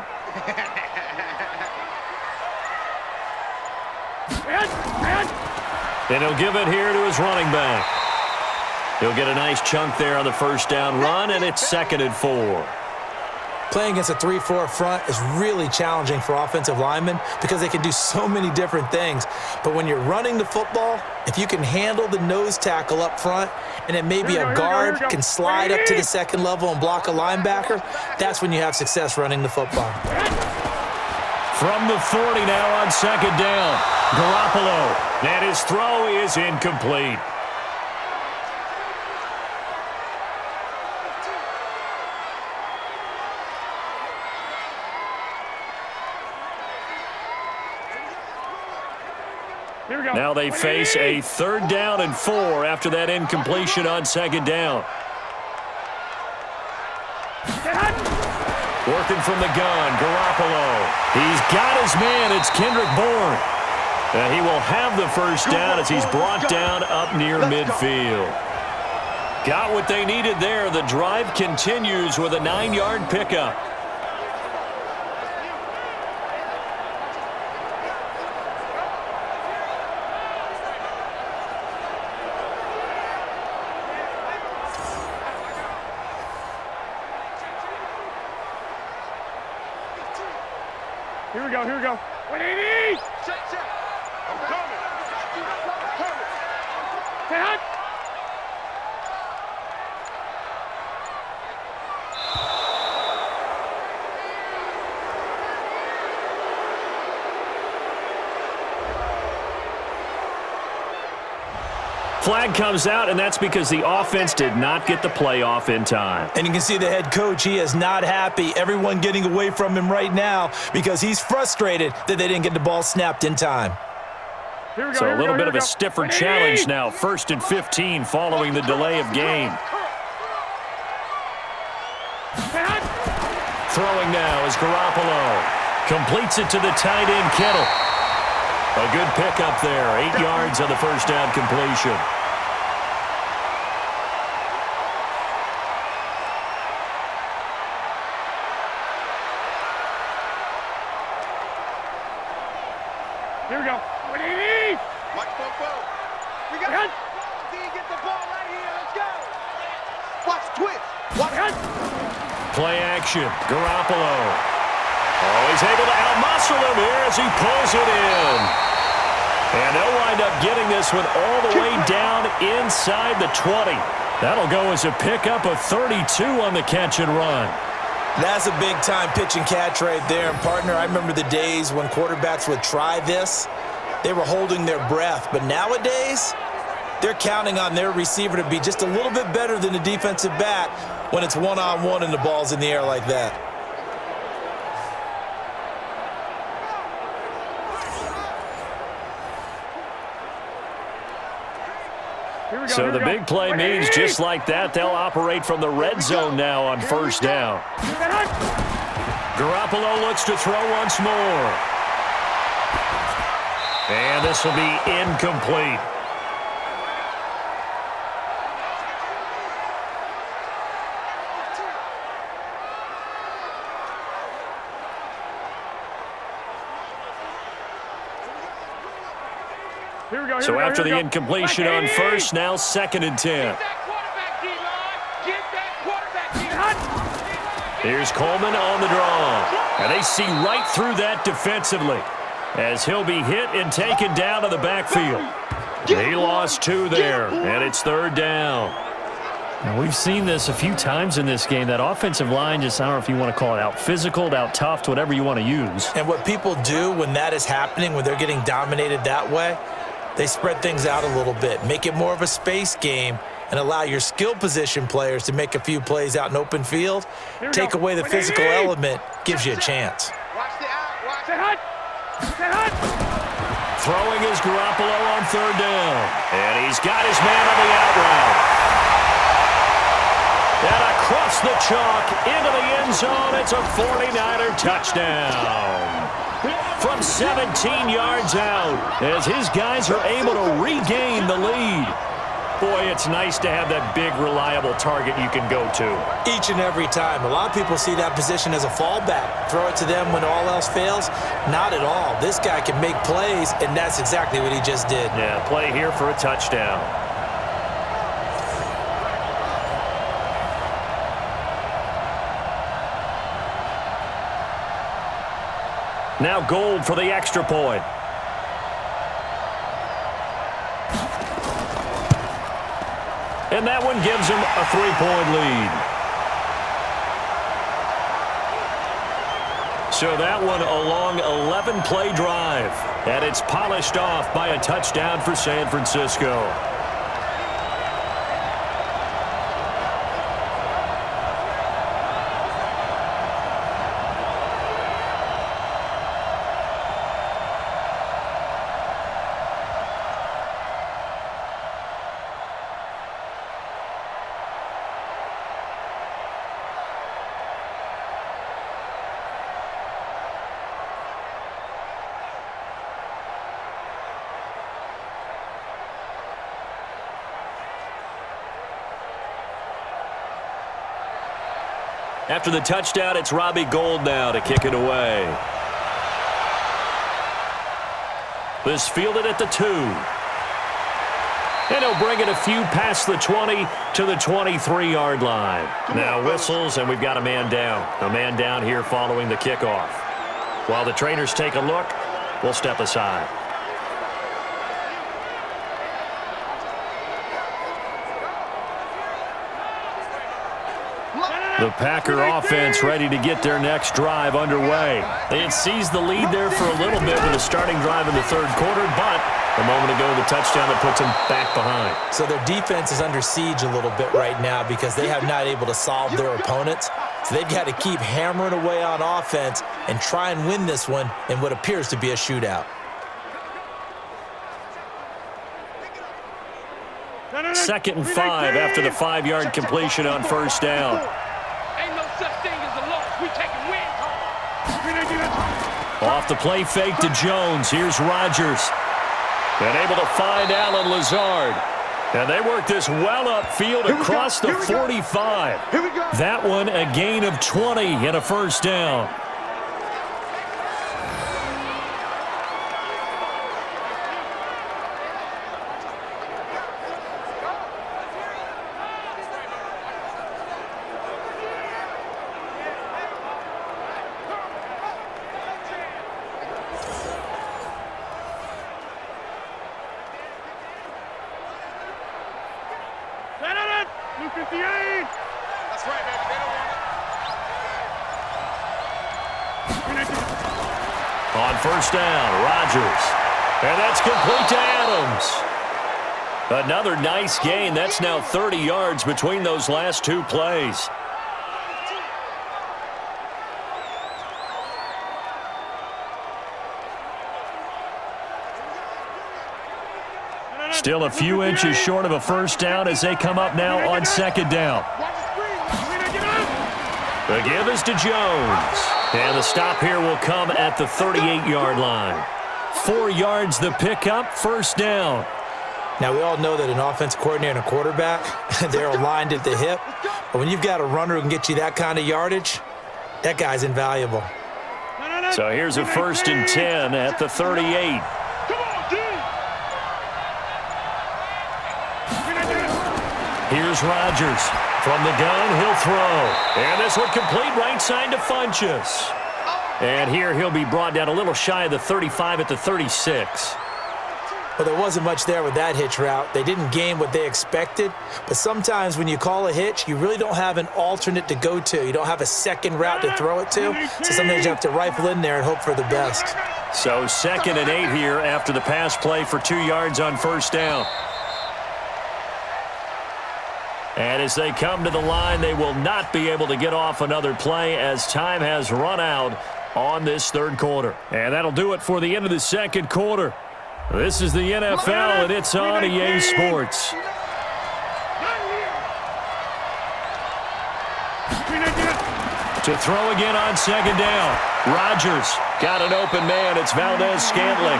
C: And he'll give it here to his running back. He'll get a nice chunk there on the first down run, and it's 2nd and 4.
D: Playing against a 3-4 front is really challenging for offensive linemen because they can do so many different things. But when you're running the football, if you can handle the nose tackle up front and then maybe a guard can slide up to the 2nd level and block a linebacker, that's when you have success running the football.
C: From the 40 now on 2nd down, Garoppolo. And his throw is incomplete. Now they face a 3rd down and 4 after that incompletion on 2nd down. Working from the gun, Garoppolo. He's got his man. It's Kendrick Bourne. And he will have the first down as he's brought down up near midfield. Got what they needed there. The drive continues with a 9-yard pickup.
E: Here we go, here we go. 180! I'm coming. Say hot.
C: Flag comes out, and that's because the offense did not get the play off in time.
D: And you can see the head coach, he is not happy. Everyone getting away from him right now because he's frustrated that they didn't get the ball snapped in time.
E: Here we go,
C: So a little bit of a stiffer challenge now. 1st and 15 following the delay of game. Throwing now is Garoppolo. Completes it to the tight end, Kittle. A good pickup there. 8 yards on the first down completion.
E: Here we go. 180!
F: Watch football. We got
E: Cut.
F: D, get the ball right here. Let's go. Watch twist. Watch
C: Play action. Garoppolo. Oh, he's able to outmuscle him here as he pulls it in. And they'll wind up getting this one all the way down inside the 20. That'll go as a pickup of 32 on the catch and run.
D: That's a big-time pitch and catch right there. And, partner, I remember the days when quarterbacks would try this. They were holding their breath. But nowadays, they're counting on their receiver to be just a little bit better than the defensive back when it's one-on-one and the ball's in the air like that.
C: So the big play means just like that, they'll operate from the red zone now on first down. Garoppolo looks to throw once more. And this will be incomplete. So after the incompletion on first, now 2nd and 10. Here's Coleman on the draw. And they see right through that defensively as he'll be hit and taken down to the backfield. He lost 2 there, and it's 3rd down.
G: Now, we've seen this a few times in this game. That offensive line just, I don't know if you want to call it out physical, out tough, whatever you want to use.
D: And what people do when that is happening, when they're getting dominated that way, they spread things out a little bit, make it more of a space game, and allow your skill position players to make a few plays out in open field. Take away the physical element, gives you a chance.
F: Watch the out. Watch it.
C: Throwing is Garoppolo on 3rd down. And he's got his man on the out route. And across the chalk into the end zone, it's a 49er touchdown. From 17 yards out as his guys are able to regain the lead. Boy, it's nice to have that big, reliable target you can go to.
D: Each and every time. A lot of people see that position as a fallback. Throw it to them when all else fails. Not at all. This guy can make plays, and that's exactly what he just did.
C: Yeah, play here for a touchdown. Now Gold for the extra point. And that one gives him a 3-point lead. So that one a long 11-play drive. And it's polished off by a touchdown for San Francisco. After the touchdown, it's Robbie Gould now to kick it away. This fielded at the 2. And he'll bring it a few past the 20 to the 23-yard line. Now whistles, and we've got a man down. A man down here following the kickoff. While the trainers take a look, we'll step aside. The Packer offense ready to get their next drive underway. They had seized the lead there for a little bit with a starting drive in the third quarter, but a moment ago the touchdown that puts them back behind.
D: So their defense is under siege a little bit right now because they have not able to solve their opponents. So they've got to keep hammering away on offense and try and win this one in what appears to be a shootout.
C: Second and 5 after the 5-yard completion on first down.
E: Ain't no such thing as a loss. We taking wins home.
C: Off the play fake to Jones. Here's Rodgers. And able to find Allen Lazard. And they work this well upfield across the 45.
E: Here we go.
C: That one a gain of 20 and a first down.
E: That's right, baby. They don't want it.
C: On first down, Rodgers. And that's complete to Adams. Another nice gain. That's now 30 yards between those last two plays. Still a few inches short of a first down as they come up now on second down. The give is to Jones. And the stop here will come at the 38-yard line. 4 yards the pickup, first down.
D: Now, we all know that an offense coordinator and a quarterback, they're aligned at the hip. But when you've got a runner who can get you that kind of yardage, that guy's invaluable.
C: So here's a 1st and 10 at the 38. Here's Rodgers. From the gun, he'll throw. And this one complete right side to Funchess. And here he'll be brought down a little shy of the 35 at the 36.
D: Well, there wasn't much there with that hitch route. They didn't gain what they expected. But sometimes when you call a hitch, you really don't have an alternate to go to. You don't have a second route to throw it to. So sometimes you have to rifle in there and hope for the best.
C: So 2nd and 8 here after the pass play for 2 yards on first down. And as they come to the line, they will not be able to get off another play as time has run out on this third quarter. And that'll do it for the end of the second quarter. This is the NFL, and it's on EA Sports. To throw again on second down. Rodgers got an open man. It's Valdez-Scantling.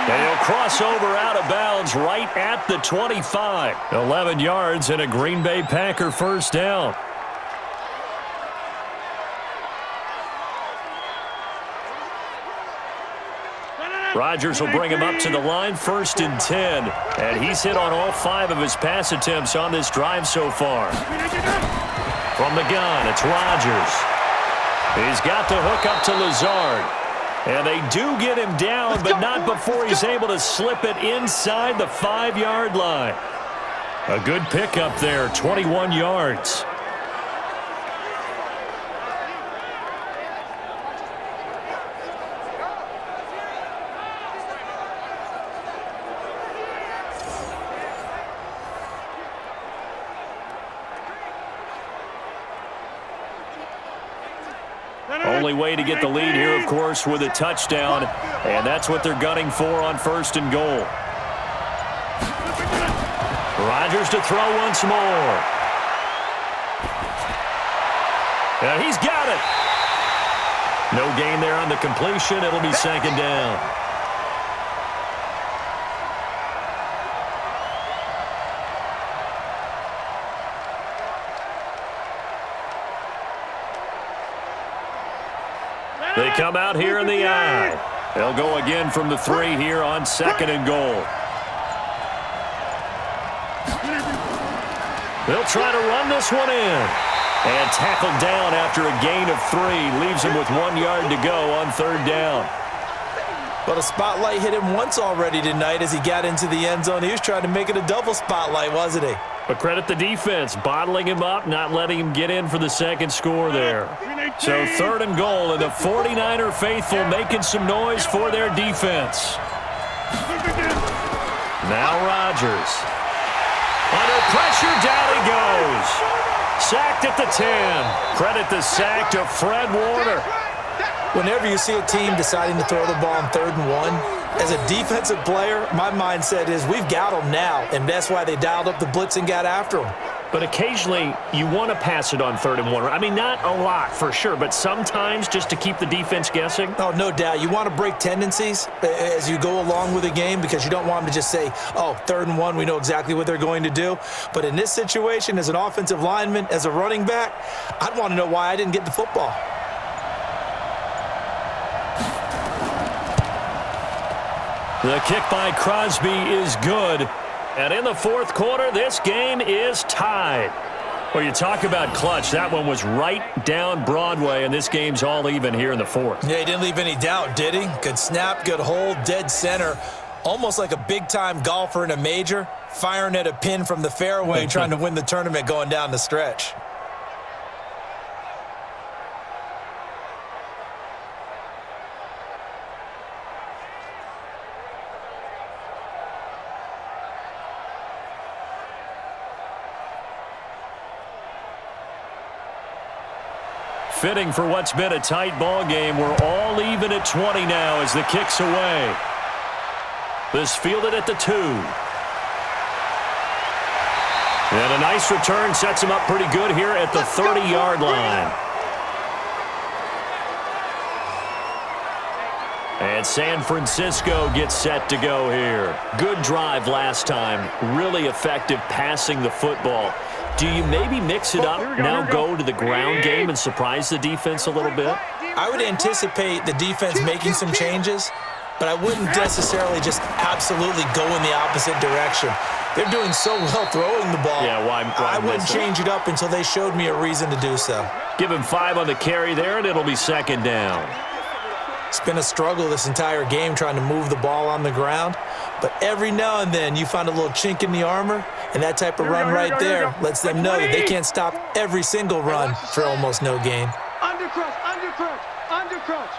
C: And he'll cross over out of bounds right at the 25. 11 yards and a Green Bay Packer first down. Rodgers will bring him up to the line, 1st and 10. And he's hit on all 5 of his pass attempts on this drive so far. From the gun, it's Rodgers. He's got the hook up to Lazard. And they do get him down, but not before he's able to slip it inside the 5-yard line. A good pickup there, 21 yards. Only way to get the lead here, of course, with a touchdown, and that's what they're gunning for on 1st and goal. Rodgers to throw once more. And he's got it. No gain there on the completion. It'll be 2nd down. They come out here in the I. They'll go again from the 3 here on 2nd and goal. They'll try to run this one in. And tackled down after a gain of 3. Leaves him with 1 yard to go on 3rd down.
D: Well, the spotlight hit him once already tonight as he got into the end zone. He was trying to make it a double spotlight, wasn't he?
C: But credit the defense, bottling him up, not letting him get in for the second score there. So 3rd and goal, and the 49er faithful making some noise for their defense. Now Rodgers. Under pressure, down he goes. Sacked at the 10. Credit the sack to Fred Warner.
D: Whenever you see a team deciding to throw the ball on 3rd and 1, as a defensive player, my mindset is we've got them now, and that's why they dialed up the blitz and got after them.
G: But occasionally, you want to pass it on 3rd and 1. I mean, not a lot for sure, but sometimes just to keep the defense guessing.
D: Oh, no doubt. You want to break tendencies as you go along with a game because you don't want them to just say, oh, 3rd and 1, we know exactly what they're going to do. But in this situation, as an offensive lineman, as a running back, I'd want to know why I didn't get the football.
C: The kick by Crosby is good. And in the 4th quarter, this game is tied. Well, you talk about clutch. That one was right down Broadway, and this game's all even here in the 4th.
D: Yeah, he didn't leave any doubt, did he? Good snap, good hold, dead center. Almost like a big-time golfer in a major, firing at a pin from the fairway, trying to win the tournament going down the stretch.
C: Fitting for what's been a tight ball game. We're all even at 20 now as the kick's away. This fielded at the 2. And a nice return sets him up pretty good here at the 30-yard line. And San Francisco gets set to go here. Good drive last time. Really effective passing the football. Do you maybe mix it up, now go to the ground game and surprise the defense a little bit?
D: I would anticipate the defense making some changes, but I wouldn't necessarily just absolutely go in the opposite direction. They're doing so well throwing the ball.
C: Yeah, why
D: I wouldn't change it up until they showed me a reason to do so.
C: Give him 5 on the carry there, and it'll be 2nd down.
D: It's been a struggle this entire game trying to move the ball on the ground, but every now and then you find a little chink in the armor, and that type of run right there lets them know that they can't stop every single run for almost no gain.
F: Undercrunch, undercrunch, undercrunch.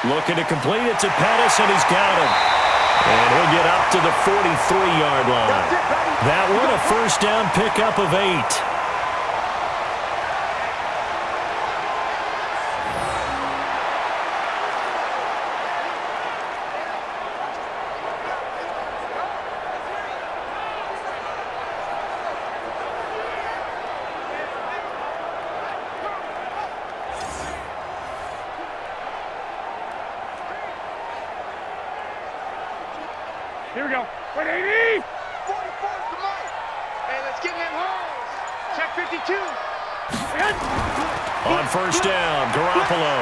C: Looking to complete it to Pettis, and he's got him. And he'll get up to the 43-yard line. That one a 1st down pickup of 8.
E: Here we go. 180.
F: 44, come on. Hey, let's get in holes. Check 52.
C: On 1st down, Garoppolo.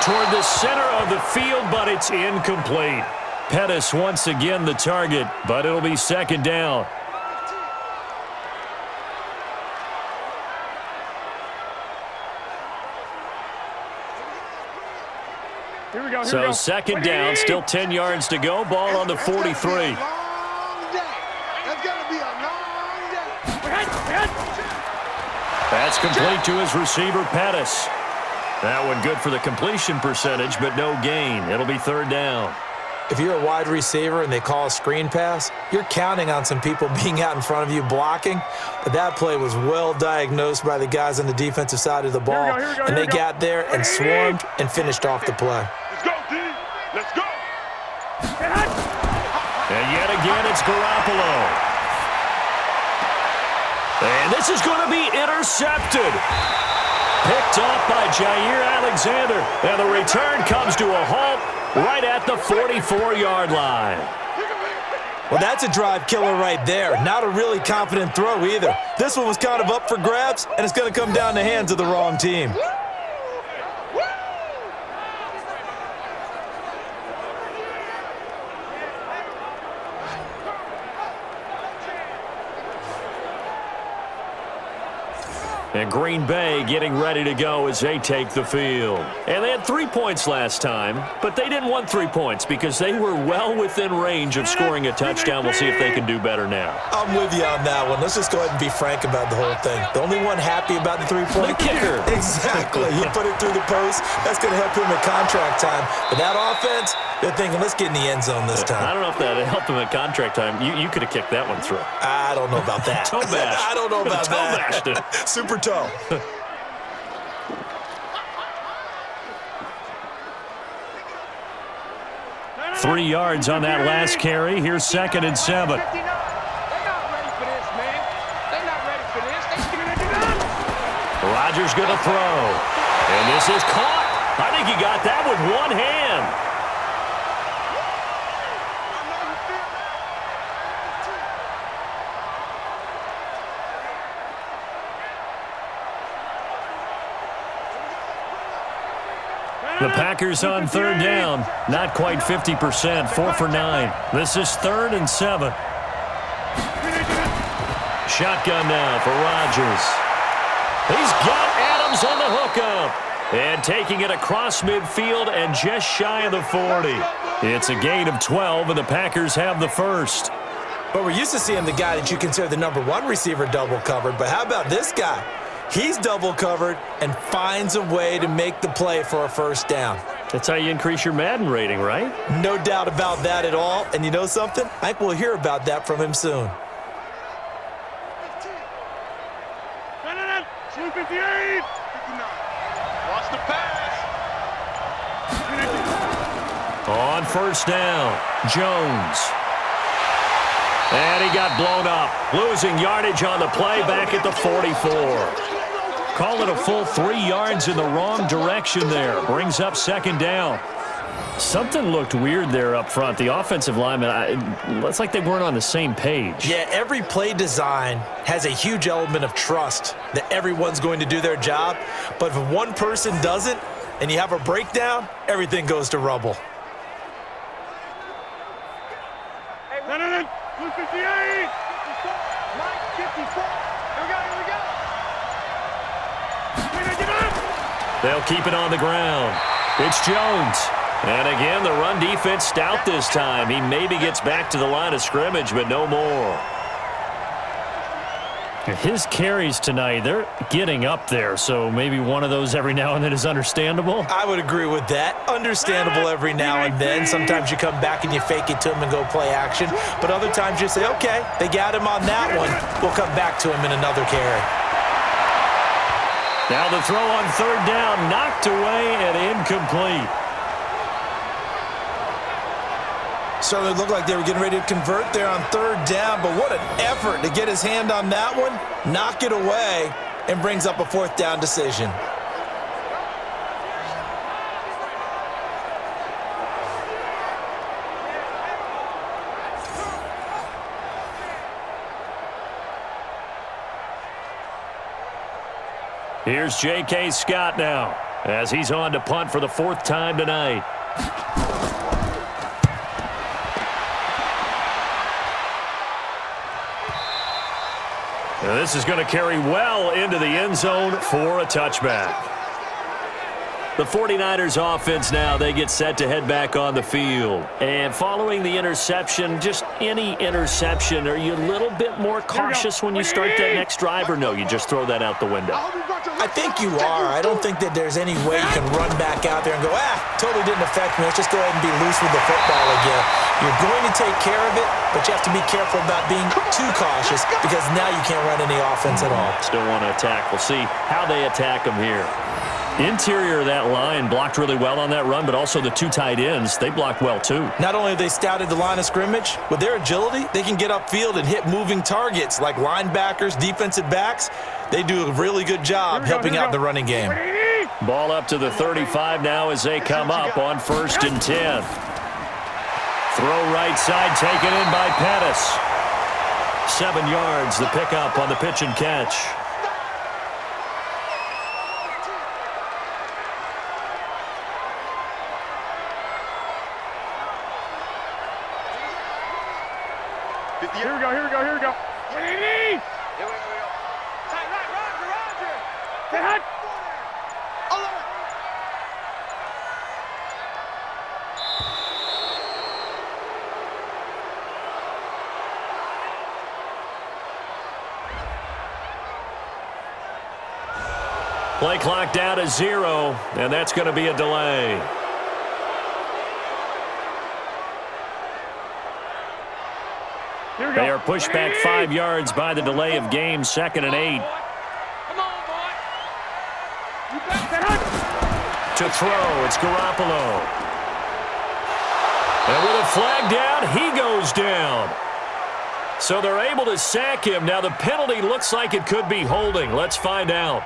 C: Toward the center of the field, but it's incomplete. Pettis once again the target, but it'll be 2nd down.
E: Here we go.
C: So 2nd down, still 10 yards to go. Ball on the 43.
F: That's gonna be a long day.
C: That's complete to his receiver, Pettis. That one good for the completion percentage, but no gain. It'll be 3rd down.
D: If you're a wide receiver and they call a screen pass, you're counting on some people being out in front of you blocking. But that play was well diagnosed by the guys on the defensive side of the ball. And they got there and swarmed and finished off the play.
E: Let's go, D. Let's go.
C: And yet again, it's Garoppolo. And this is going to be intercepted. Picked off by Jair Alexander. And the return comes to a halt right at the 44-yard line.
D: Well, that's a drive killer right there. Not a really confident throw either. This one was kind of up for grabs, and it's going to come down the hands of the wrong team.
C: And Green Bay getting ready to go as they take the field. And they had 3 points last time, but they didn't want 3 points because they were well within range of scoring a touchdown. We'll see if they can do better now.
D: I'm with you on that one. Let's just go ahead and be frank about the whole thing. The only one happy about the three-point
C: kicker.
D: Exactly. He put it through the post. That's going to help him at contract time. But that offense, they're thinking, let's get in the end zone this time.
C: I don't know if that helped him at contract time. You could have kicked that one through.
D: I don't know about that.
C: Toe bash.
D: I don't know about
C: Toe
D: that.
C: bashed it.
D: Super toe.
C: 3 yards on that last carry. Here's 2nd and 7.
F: They're not ready for this, man. They're not ready for this.
C: Rodgers going to throw. And this is caught. I think he got that with one hand. The Packers on 3rd down. Not quite 50%. 4 for 9. This is 3rd and 7. Shotgun now for Rodgers. He's got Adams on the hookup. And taking it across midfield and just shy of the 40. It's a gain of 12, and the Packers have the first.
D: But we're used to seeing the guy that you consider the #1 receiver double covered. But how about this guy? He's double covered and finds a way to make the play for a first down.
C: That's how you increase your Madden rating, right?
D: No doubt about that at all. And you know something? I think we'll hear about that from him soon.
E: 258.
F: Watch the pass.
C: On 1st down, Jones. And he got blown up. Losing yardage on the play back at the 44. Call it a full 3 yards in the wrong direction there. Brings up 2nd down. Something looked weird there up front. The offensive linemen, it's like they weren't on the same page.
D: Yeah, every play design has a huge element of trust that everyone's going to do their job. But if one person doesn't and you have a breakdown, everything goes to rubble.
E: 258.
F: 54. Here we go.
C: They'll keep it on the ground. It's Jones. And again, the run defense stout this time. He maybe gets back to the line of scrimmage, but no more.
G: His carries tonight, they're getting up there, so maybe one of those every now and then is understandable.
D: I would agree with that. Understandable every now and then. Sometimes you come back and you fake it to him and go play action. But other times you say, okay, they got him on that one. We'll come back to him in another carry.
C: Now the throw on 3rd down, knocked away and incomplete.
D: Certainly looked like they were getting ready to convert there on 3rd down, but what an effort to get his hand on that one, knock it away, and brings up a 4th down decision.
C: Here's J.K. Scott now as he's on to punt for the 4th time tonight. Now this is going to carry well into the end zone for a touchback. The 49ers offense now, they get set to head back on the field. And following the interception, just any interception, are you a little bit more cautious when you start that next drive, or no, you just throw that out the window?
D: I think you are. I don't think that there's any way you can run back out there and go, totally didn't affect me. Let's just go ahead and be loose with the football again. You're going to take care of it, but you have to be careful about being too cautious because now you can't run any offense at all.
C: Still want to attack. We'll see how they attack them here. Interior of that line blocked really well on that run, but also the 2 tight ends, they blocked well too.
D: Not only have they stouted the line of scrimmage, with their agility, they can get upfield and hit moving targets like linebackers, defensive backs. They do a really good job helping out the running game.
C: Ball up to the 35 now as they come up on 1st and 10. Throw right right side, taken in by Pettis. 7 yards, the pickup on the pitch and catch.
E: Here we go, here we go, here we go. Here we go. Roger. Say hut.
C: Play clock down to 0, and that's going to be a delay. They are pushed back 5 yards by the delay of game, 2nd and 8.
E: Come on, boy. You back that hut.
C: To throw, it's Garoppolo. And with a flag down, he goes down. So they're able to sack him. Now the penalty looks like it could be holding. Let's find out.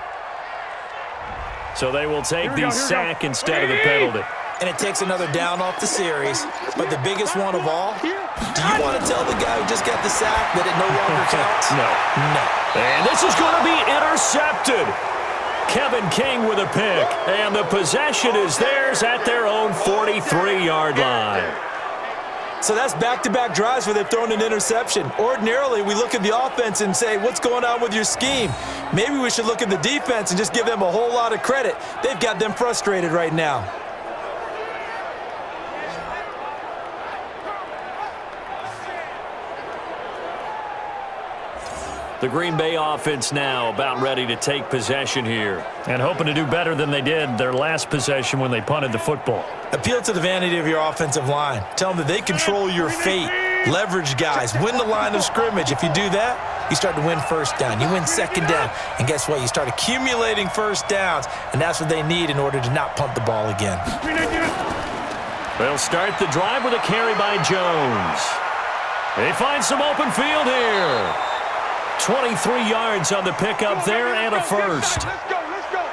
C: So they will take the sack instead of the penalty.
D: And it takes another down off the series. But the biggest one of all, do you want to tell the guy who just got the sack that it no longer counts?
C: No. And this is going to be intercepted. Kevin King with a pick. And the possession is theirs at their own 43-yard line.
D: So that's back-to-back drives where they've thrown an interception. Ordinarily, we look at the offense and say, what's going on with your scheme? Maybe we should look at the defense and just give them a whole lot of credit. They've got them frustrated right now.
C: The Green Bay offense now about ready to take possession here.
G: And hoping to do better than they did their last possession when they punted the football.
D: Appeal to the vanity of your offensive line. Tell them that they control your fate. Leverage guys. Win the line of scrimmage. If you do that, you start to win first down. You win second down. And guess what? You start accumulating first downs. And that's what they need in order to not punt the ball again.
C: They'll start the drive with a carry by Jones. They find some open field here. 23 yards on the pickup there and a first.
E: Let's go.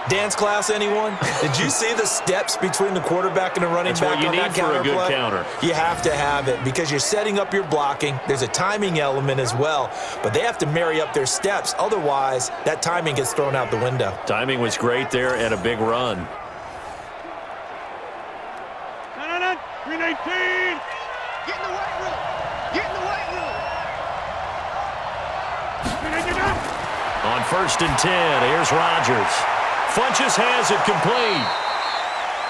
D: Dance class, anyone? Did you see the steps between the quarterback and the running back on that counter play?
C: That's what you need for a good counter.
D: You have to have it because you're setting up your blocking. There's a timing element as well, but they have to marry up their steps. Otherwise, that timing gets thrown out the window.
C: Timing was great there and a big run.
E: No. 319.
F: Get in the weight room. Get in the weight room.
C: On 1st and 10, here's Rodgers. Funches has it complete.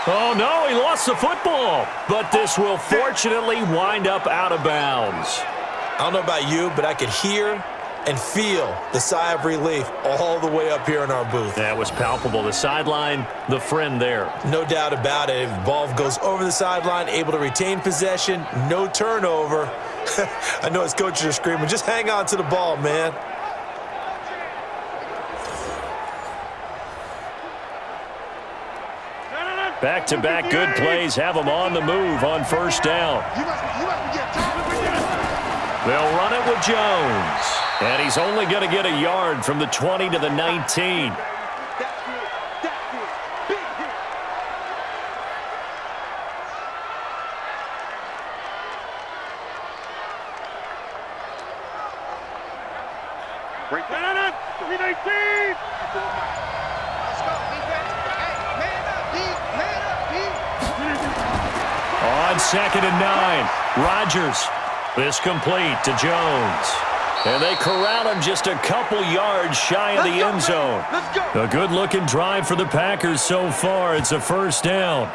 C: Oh, no, he lost the football. But this will fortunately wind up out of bounds.
D: I don't know about you, but I could hear and feel the sigh of relief all the way up here in our booth.
C: That was palpable. The sideline, the friend there.
D: No doubt about it. If the ball goes over the sideline, able to retain possession, no turnover. I know his coaches are screaming, just hang on to the ball, man.
C: Back-to-back good plays have them on the move on 1st down. They'll run it with Jones. And he's only going to get a yard from the 20 to the 19.
E: No. 319.
F: Let's go, defense. Hey, man up, D.
C: On 2nd and 9, Rodgers. This complete to Jones. And they corral him just a couple yards shy of the end zone.
F: Let's go.
C: A good-looking drive for the Packers so far. It's a 1st down.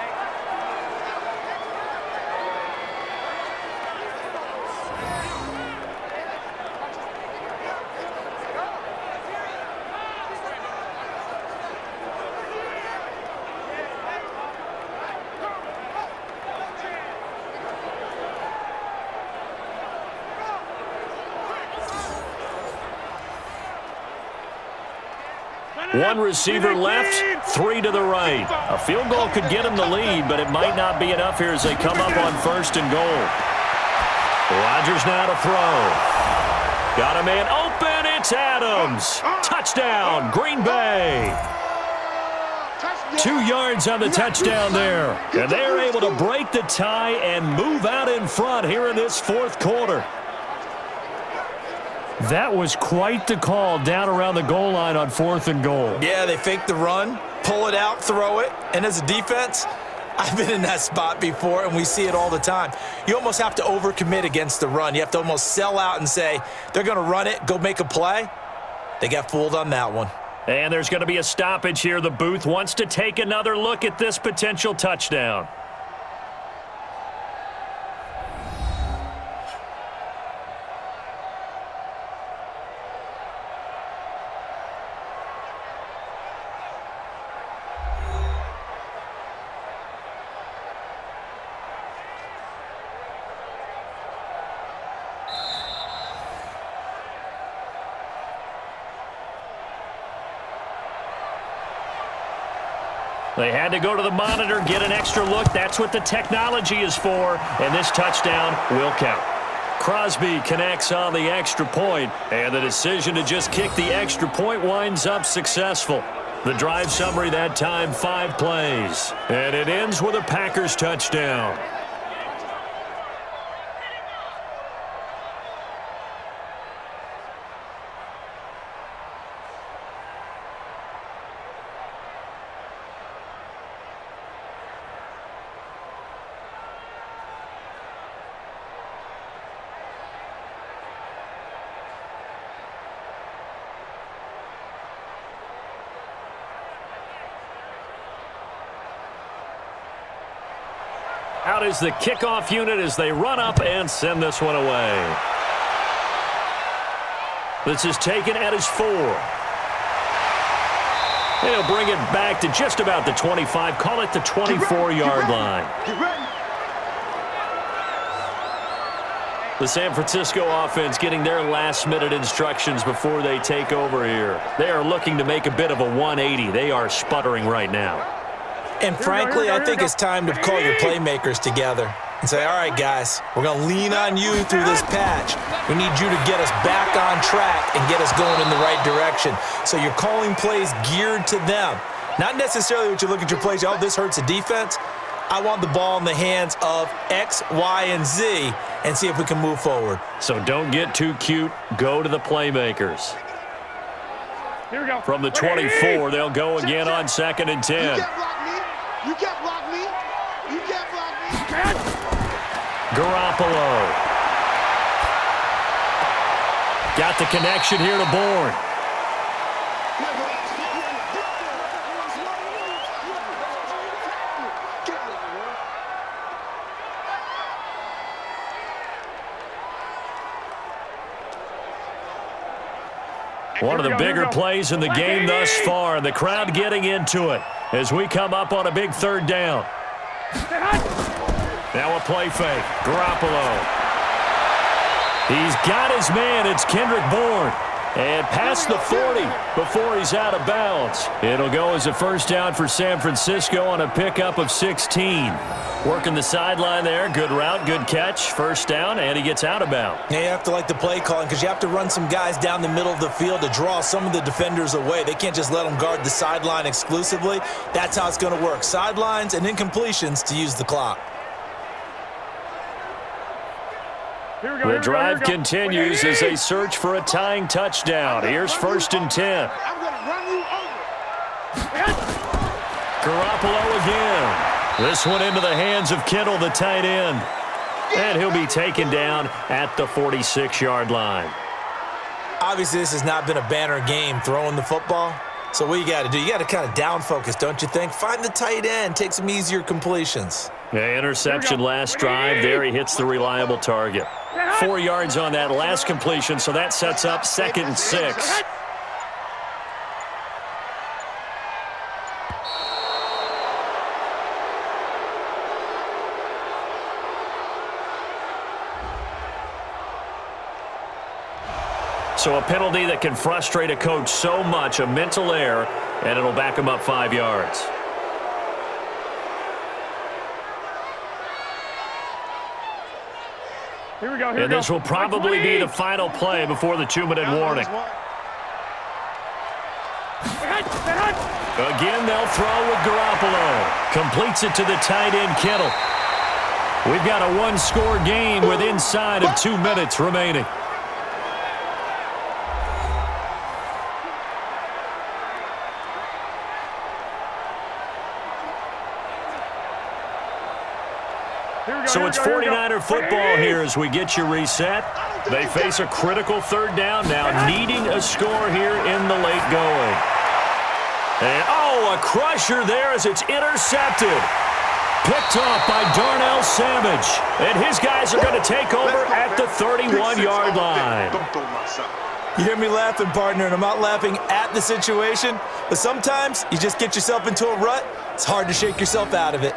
C: One receiver left, 3 to the right. A field goal could get him the lead, but it might not be enough here as they come up on 1st and goal. Rodgers now to throw. Got a man open. It's Adams. Touchdown, Green Bay.
F: Touchdown.
C: 2 yards on the touchdown there. And they're able to break the tie and move out in front here in this fourth quarter.
G: That was quite the call down around the goal line on 4th and goal.
D: Yeah, they fake the run, pull it out, throw it, and as a defense, I've been in that spot before, and we see it all the time. You almost have to overcommit against the run. You have to almost sell out and say, they're going to run it, go make a play. They got fooled on that one.
C: And there's going to be a stoppage here. The booth wants to take another look at this potential touchdown. They had to go to the monitor, get an extra look. That's what the technology is for, and this touchdown will count. Crosby connects on the extra point, and the decision to just kick the extra point winds up successful. The drive summary that time, 5 plays, and it ends with a Packers touchdown. Out is the kickoff unit as they run up and send this one away. This is taken at his 4. He'll bring it back to just about the 25, call it the 24-yard line. The San Francisco offense getting their last-minute instructions before they take over here. They are looking to make a bit of a 180. They are sputtering right now.
D: And frankly, I think it's time to call your playmakers together and say, all right, guys, we're going to lean on you through this patch. We need you to get us back on track and get us going in the right direction. So you're calling plays geared to them. Not necessarily what you look at your plays, oh, this hurts the defense. I want the ball in the hands of X, Y, and Z and see if we can move forward.
C: So don't get too cute. Go to the playmakers.
E: Here we go.
C: From the 24, they'll go again on 2nd and 10.
F: You can't block me. You can't block me.
C: Garoppolo. Got the connection here to Bourne. One of the bigger plays in the game thus far, and the crowd getting into it as we come up on a big 3rd down. Now a play fake. Garoppolo. He's got his man. It's Kendrick Bourne. And past the 40 before he's out of bounds. It'll go as a first down for San Francisco on a pickup of 16. Working the sideline there. Good route, good catch. First down, and he gets out of bounds.
D: Yeah, you have to like the play calling because you have to run some guys down the middle of the field to draw some of the defenders away. They can't just let them guard the sideline exclusively. That's how it's going to work. Sidelines and incompletions to use the clock.
C: The drive continues as they search for a tying touchdown. Here's 1st and 10.
F: I'm going to run you over.
C: Garoppolo again. This one into the hands of Kittle, the tight end. And he'll be taken down at the 46-yard line.
D: Obviously, this has not been a banner game throwing the football. So what you got to do, you got to kind of down focus, don't you think? Find the tight end, take some easier completions.
C: Yeah, interception last drive. There he hits the reliable target. 4 yards on that last completion, so that sets up 2nd and 6. So a penalty that can frustrate a coach so much, a mental error, and it'll back him up 5 yards.
E: Here we go.
C: And this will probably be the final play before the 2-minute warning. Again, they'll throw with Garoppolo. Completes it to the tight end, Kittle. We've got a one-score game with inside of 2 minutes remaining. So it's 49er football here as we get you reset. They face a critical third down now, needing a score here in the late going. And, oh, a crusher there as it's intercepted. Picked off by Darnell Savage. And his guys are going to take over at the 31-yard line.
D: You hear me laughing, partner, and I'm not laughing at the situation, but sometimes you just get yourself into a rut. It's hard to shake yourself out of it.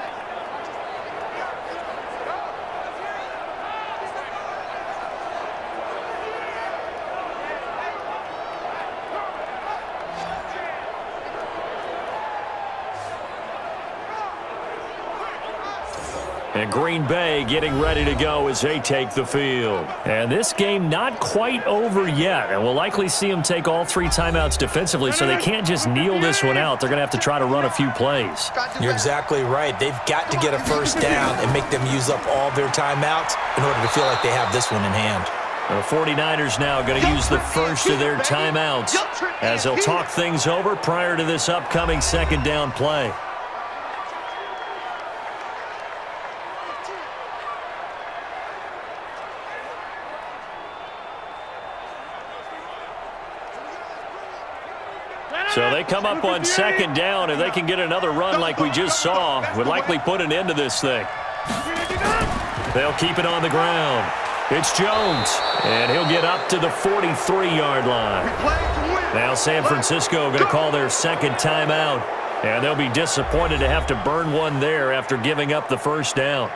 C: And Green Bay getting ready to go as they take the field.
G: And this game not quite over yet. And we'll likely see them take all 3 timeouts defensively, so they can't just kneel this one out. They're going to have to try to run a few plays.
D: You're exactly right. They've got to get a first down and make them use up all their timeouts in order to feel like they have this one in hand.
C: The 49ers now going to use the first of their timeouts as they'll talk things over prior to this upcoming second down play. So they come up on second down, and they can get another run like we just saw. Would likely put an end to this thing. They'll keep it on the ground. It's Jones, and he'll get up to the 43-yard line. Now San Francisco going to call their second timeout, and they'll be disappointed to have to burn one there after giving up the first down.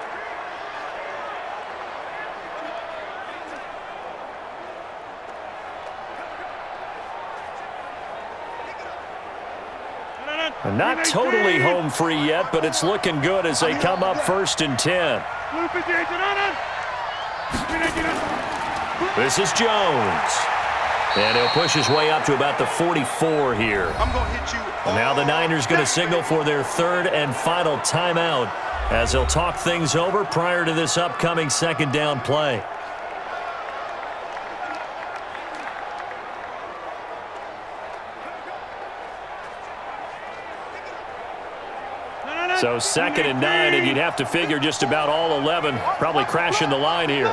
C: Not totally home free yet, but it's looking good as they come up 1st and 10. This is Jones. And he'll push his way up to about the 44 here. And now the Niners going to signal for their third and final timeout as they'll talk things over prior to this upcoming second down play. So 2nd and 9, and you'd have to figure just about all 11 probably crashing the line here.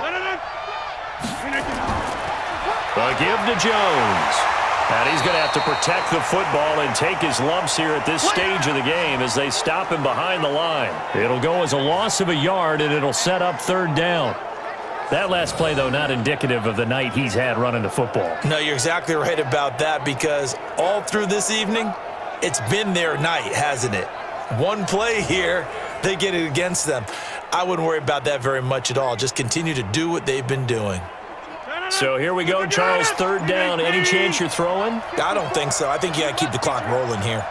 C: A give to Jones. And he's going to have to protect the football and take his lumps here at this stage of the game as they stop him behind the line. It'll go as a loss of a yard, and it'll set up third down. That last play, though, not indicative of the night he's had running the football.
D: No, you're exactly right about that, because all through this evening, it's been their night, hasn't it? One play here, they get it against them. I wouldn't worry about that very much at all. Just continue to do what they've been doing.
C: So here we go, Charles, third down. Any chance you're throwing?
D: I don't think so. I think you got to keep the clock rolling here.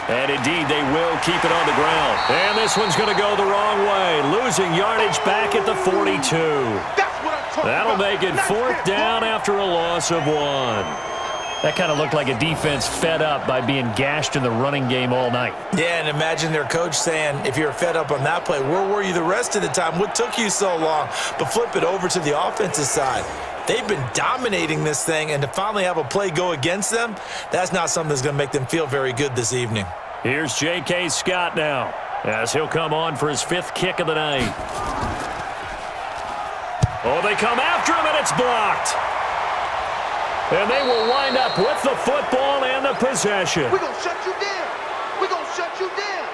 C: And indeed, they will keep it on the ground. And this one's going to go the wrong way. Losing yardage back at the 42. That'll make it 4th down after a loss of 1.
G: That kind of looked like a defense fed up by being gashed in the running game all night.
D: Yeah, and imagine their coach saying, if you're fed up on that play, where were you the rest of the time? What took you so long? But flip it over to the offensive side. They've been dominating this thing, and to finally have a play go against them, that's not something that's going to make them feel very good this evening.
C: Here's J.K. Scott now as he'll come on for his 5th kick of the night. Oh, they come after him, and it's blocked. And they will wind up with the football and the possession.
F: We're going to shut you down. We're going to shut you down.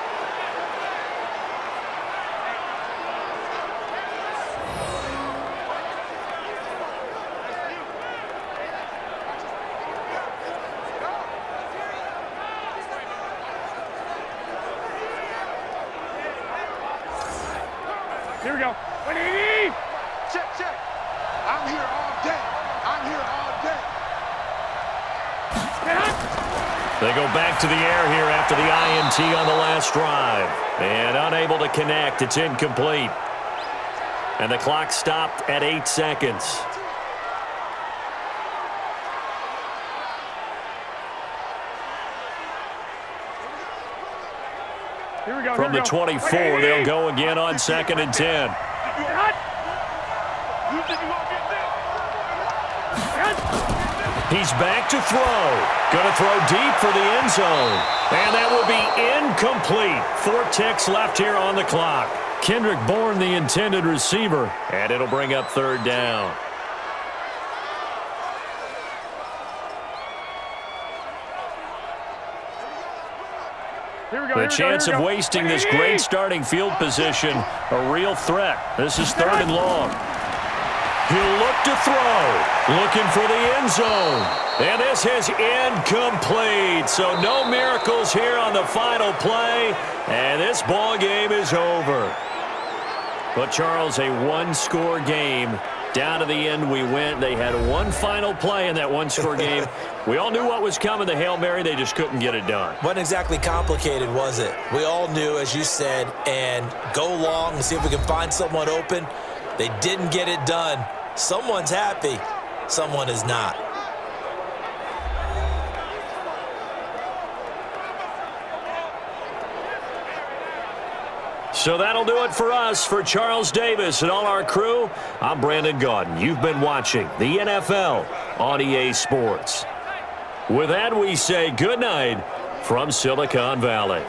E: Here we go. 180.
F: Check. I'm here all day. I'm here all day.
C: They go back to the air here after the INT on the last drive. And unable to connect. It's incomplete. And the clock stopped at 8 seconds. From the 24, they'll go again on 2nd and 10. He's back to throw. Going to throw deep for the end zone. And that will be incomplete. 4 ticks left here on the clock. Kendrick Bourne, the intended receiver. And it'll bring up 3rd down. The chance of wasting this great starting field position, a real threat. This is 3rd and long. He'll look to throw, looking for the end zone. And this is incomplete. So no miracles here on the final play. And this ball game is over. But, Charles, a one-score game. Down to the end we went. They had one final play in that one-score game. We all knew what was coming, the Hail Mary. They just couldn't get it done.
D: Wasn't exactly complicated, was it? We all knew, as you said, and go long and see if we can find someone open. They didn't get it done. Someone's happy. Someone is not.
C: So that'll do it for us. For Charles Davis and all our crew, I'm Brandon Gaudin. You've been watching the NFL on EA Sports. With that, we say good night from Silicon Valley.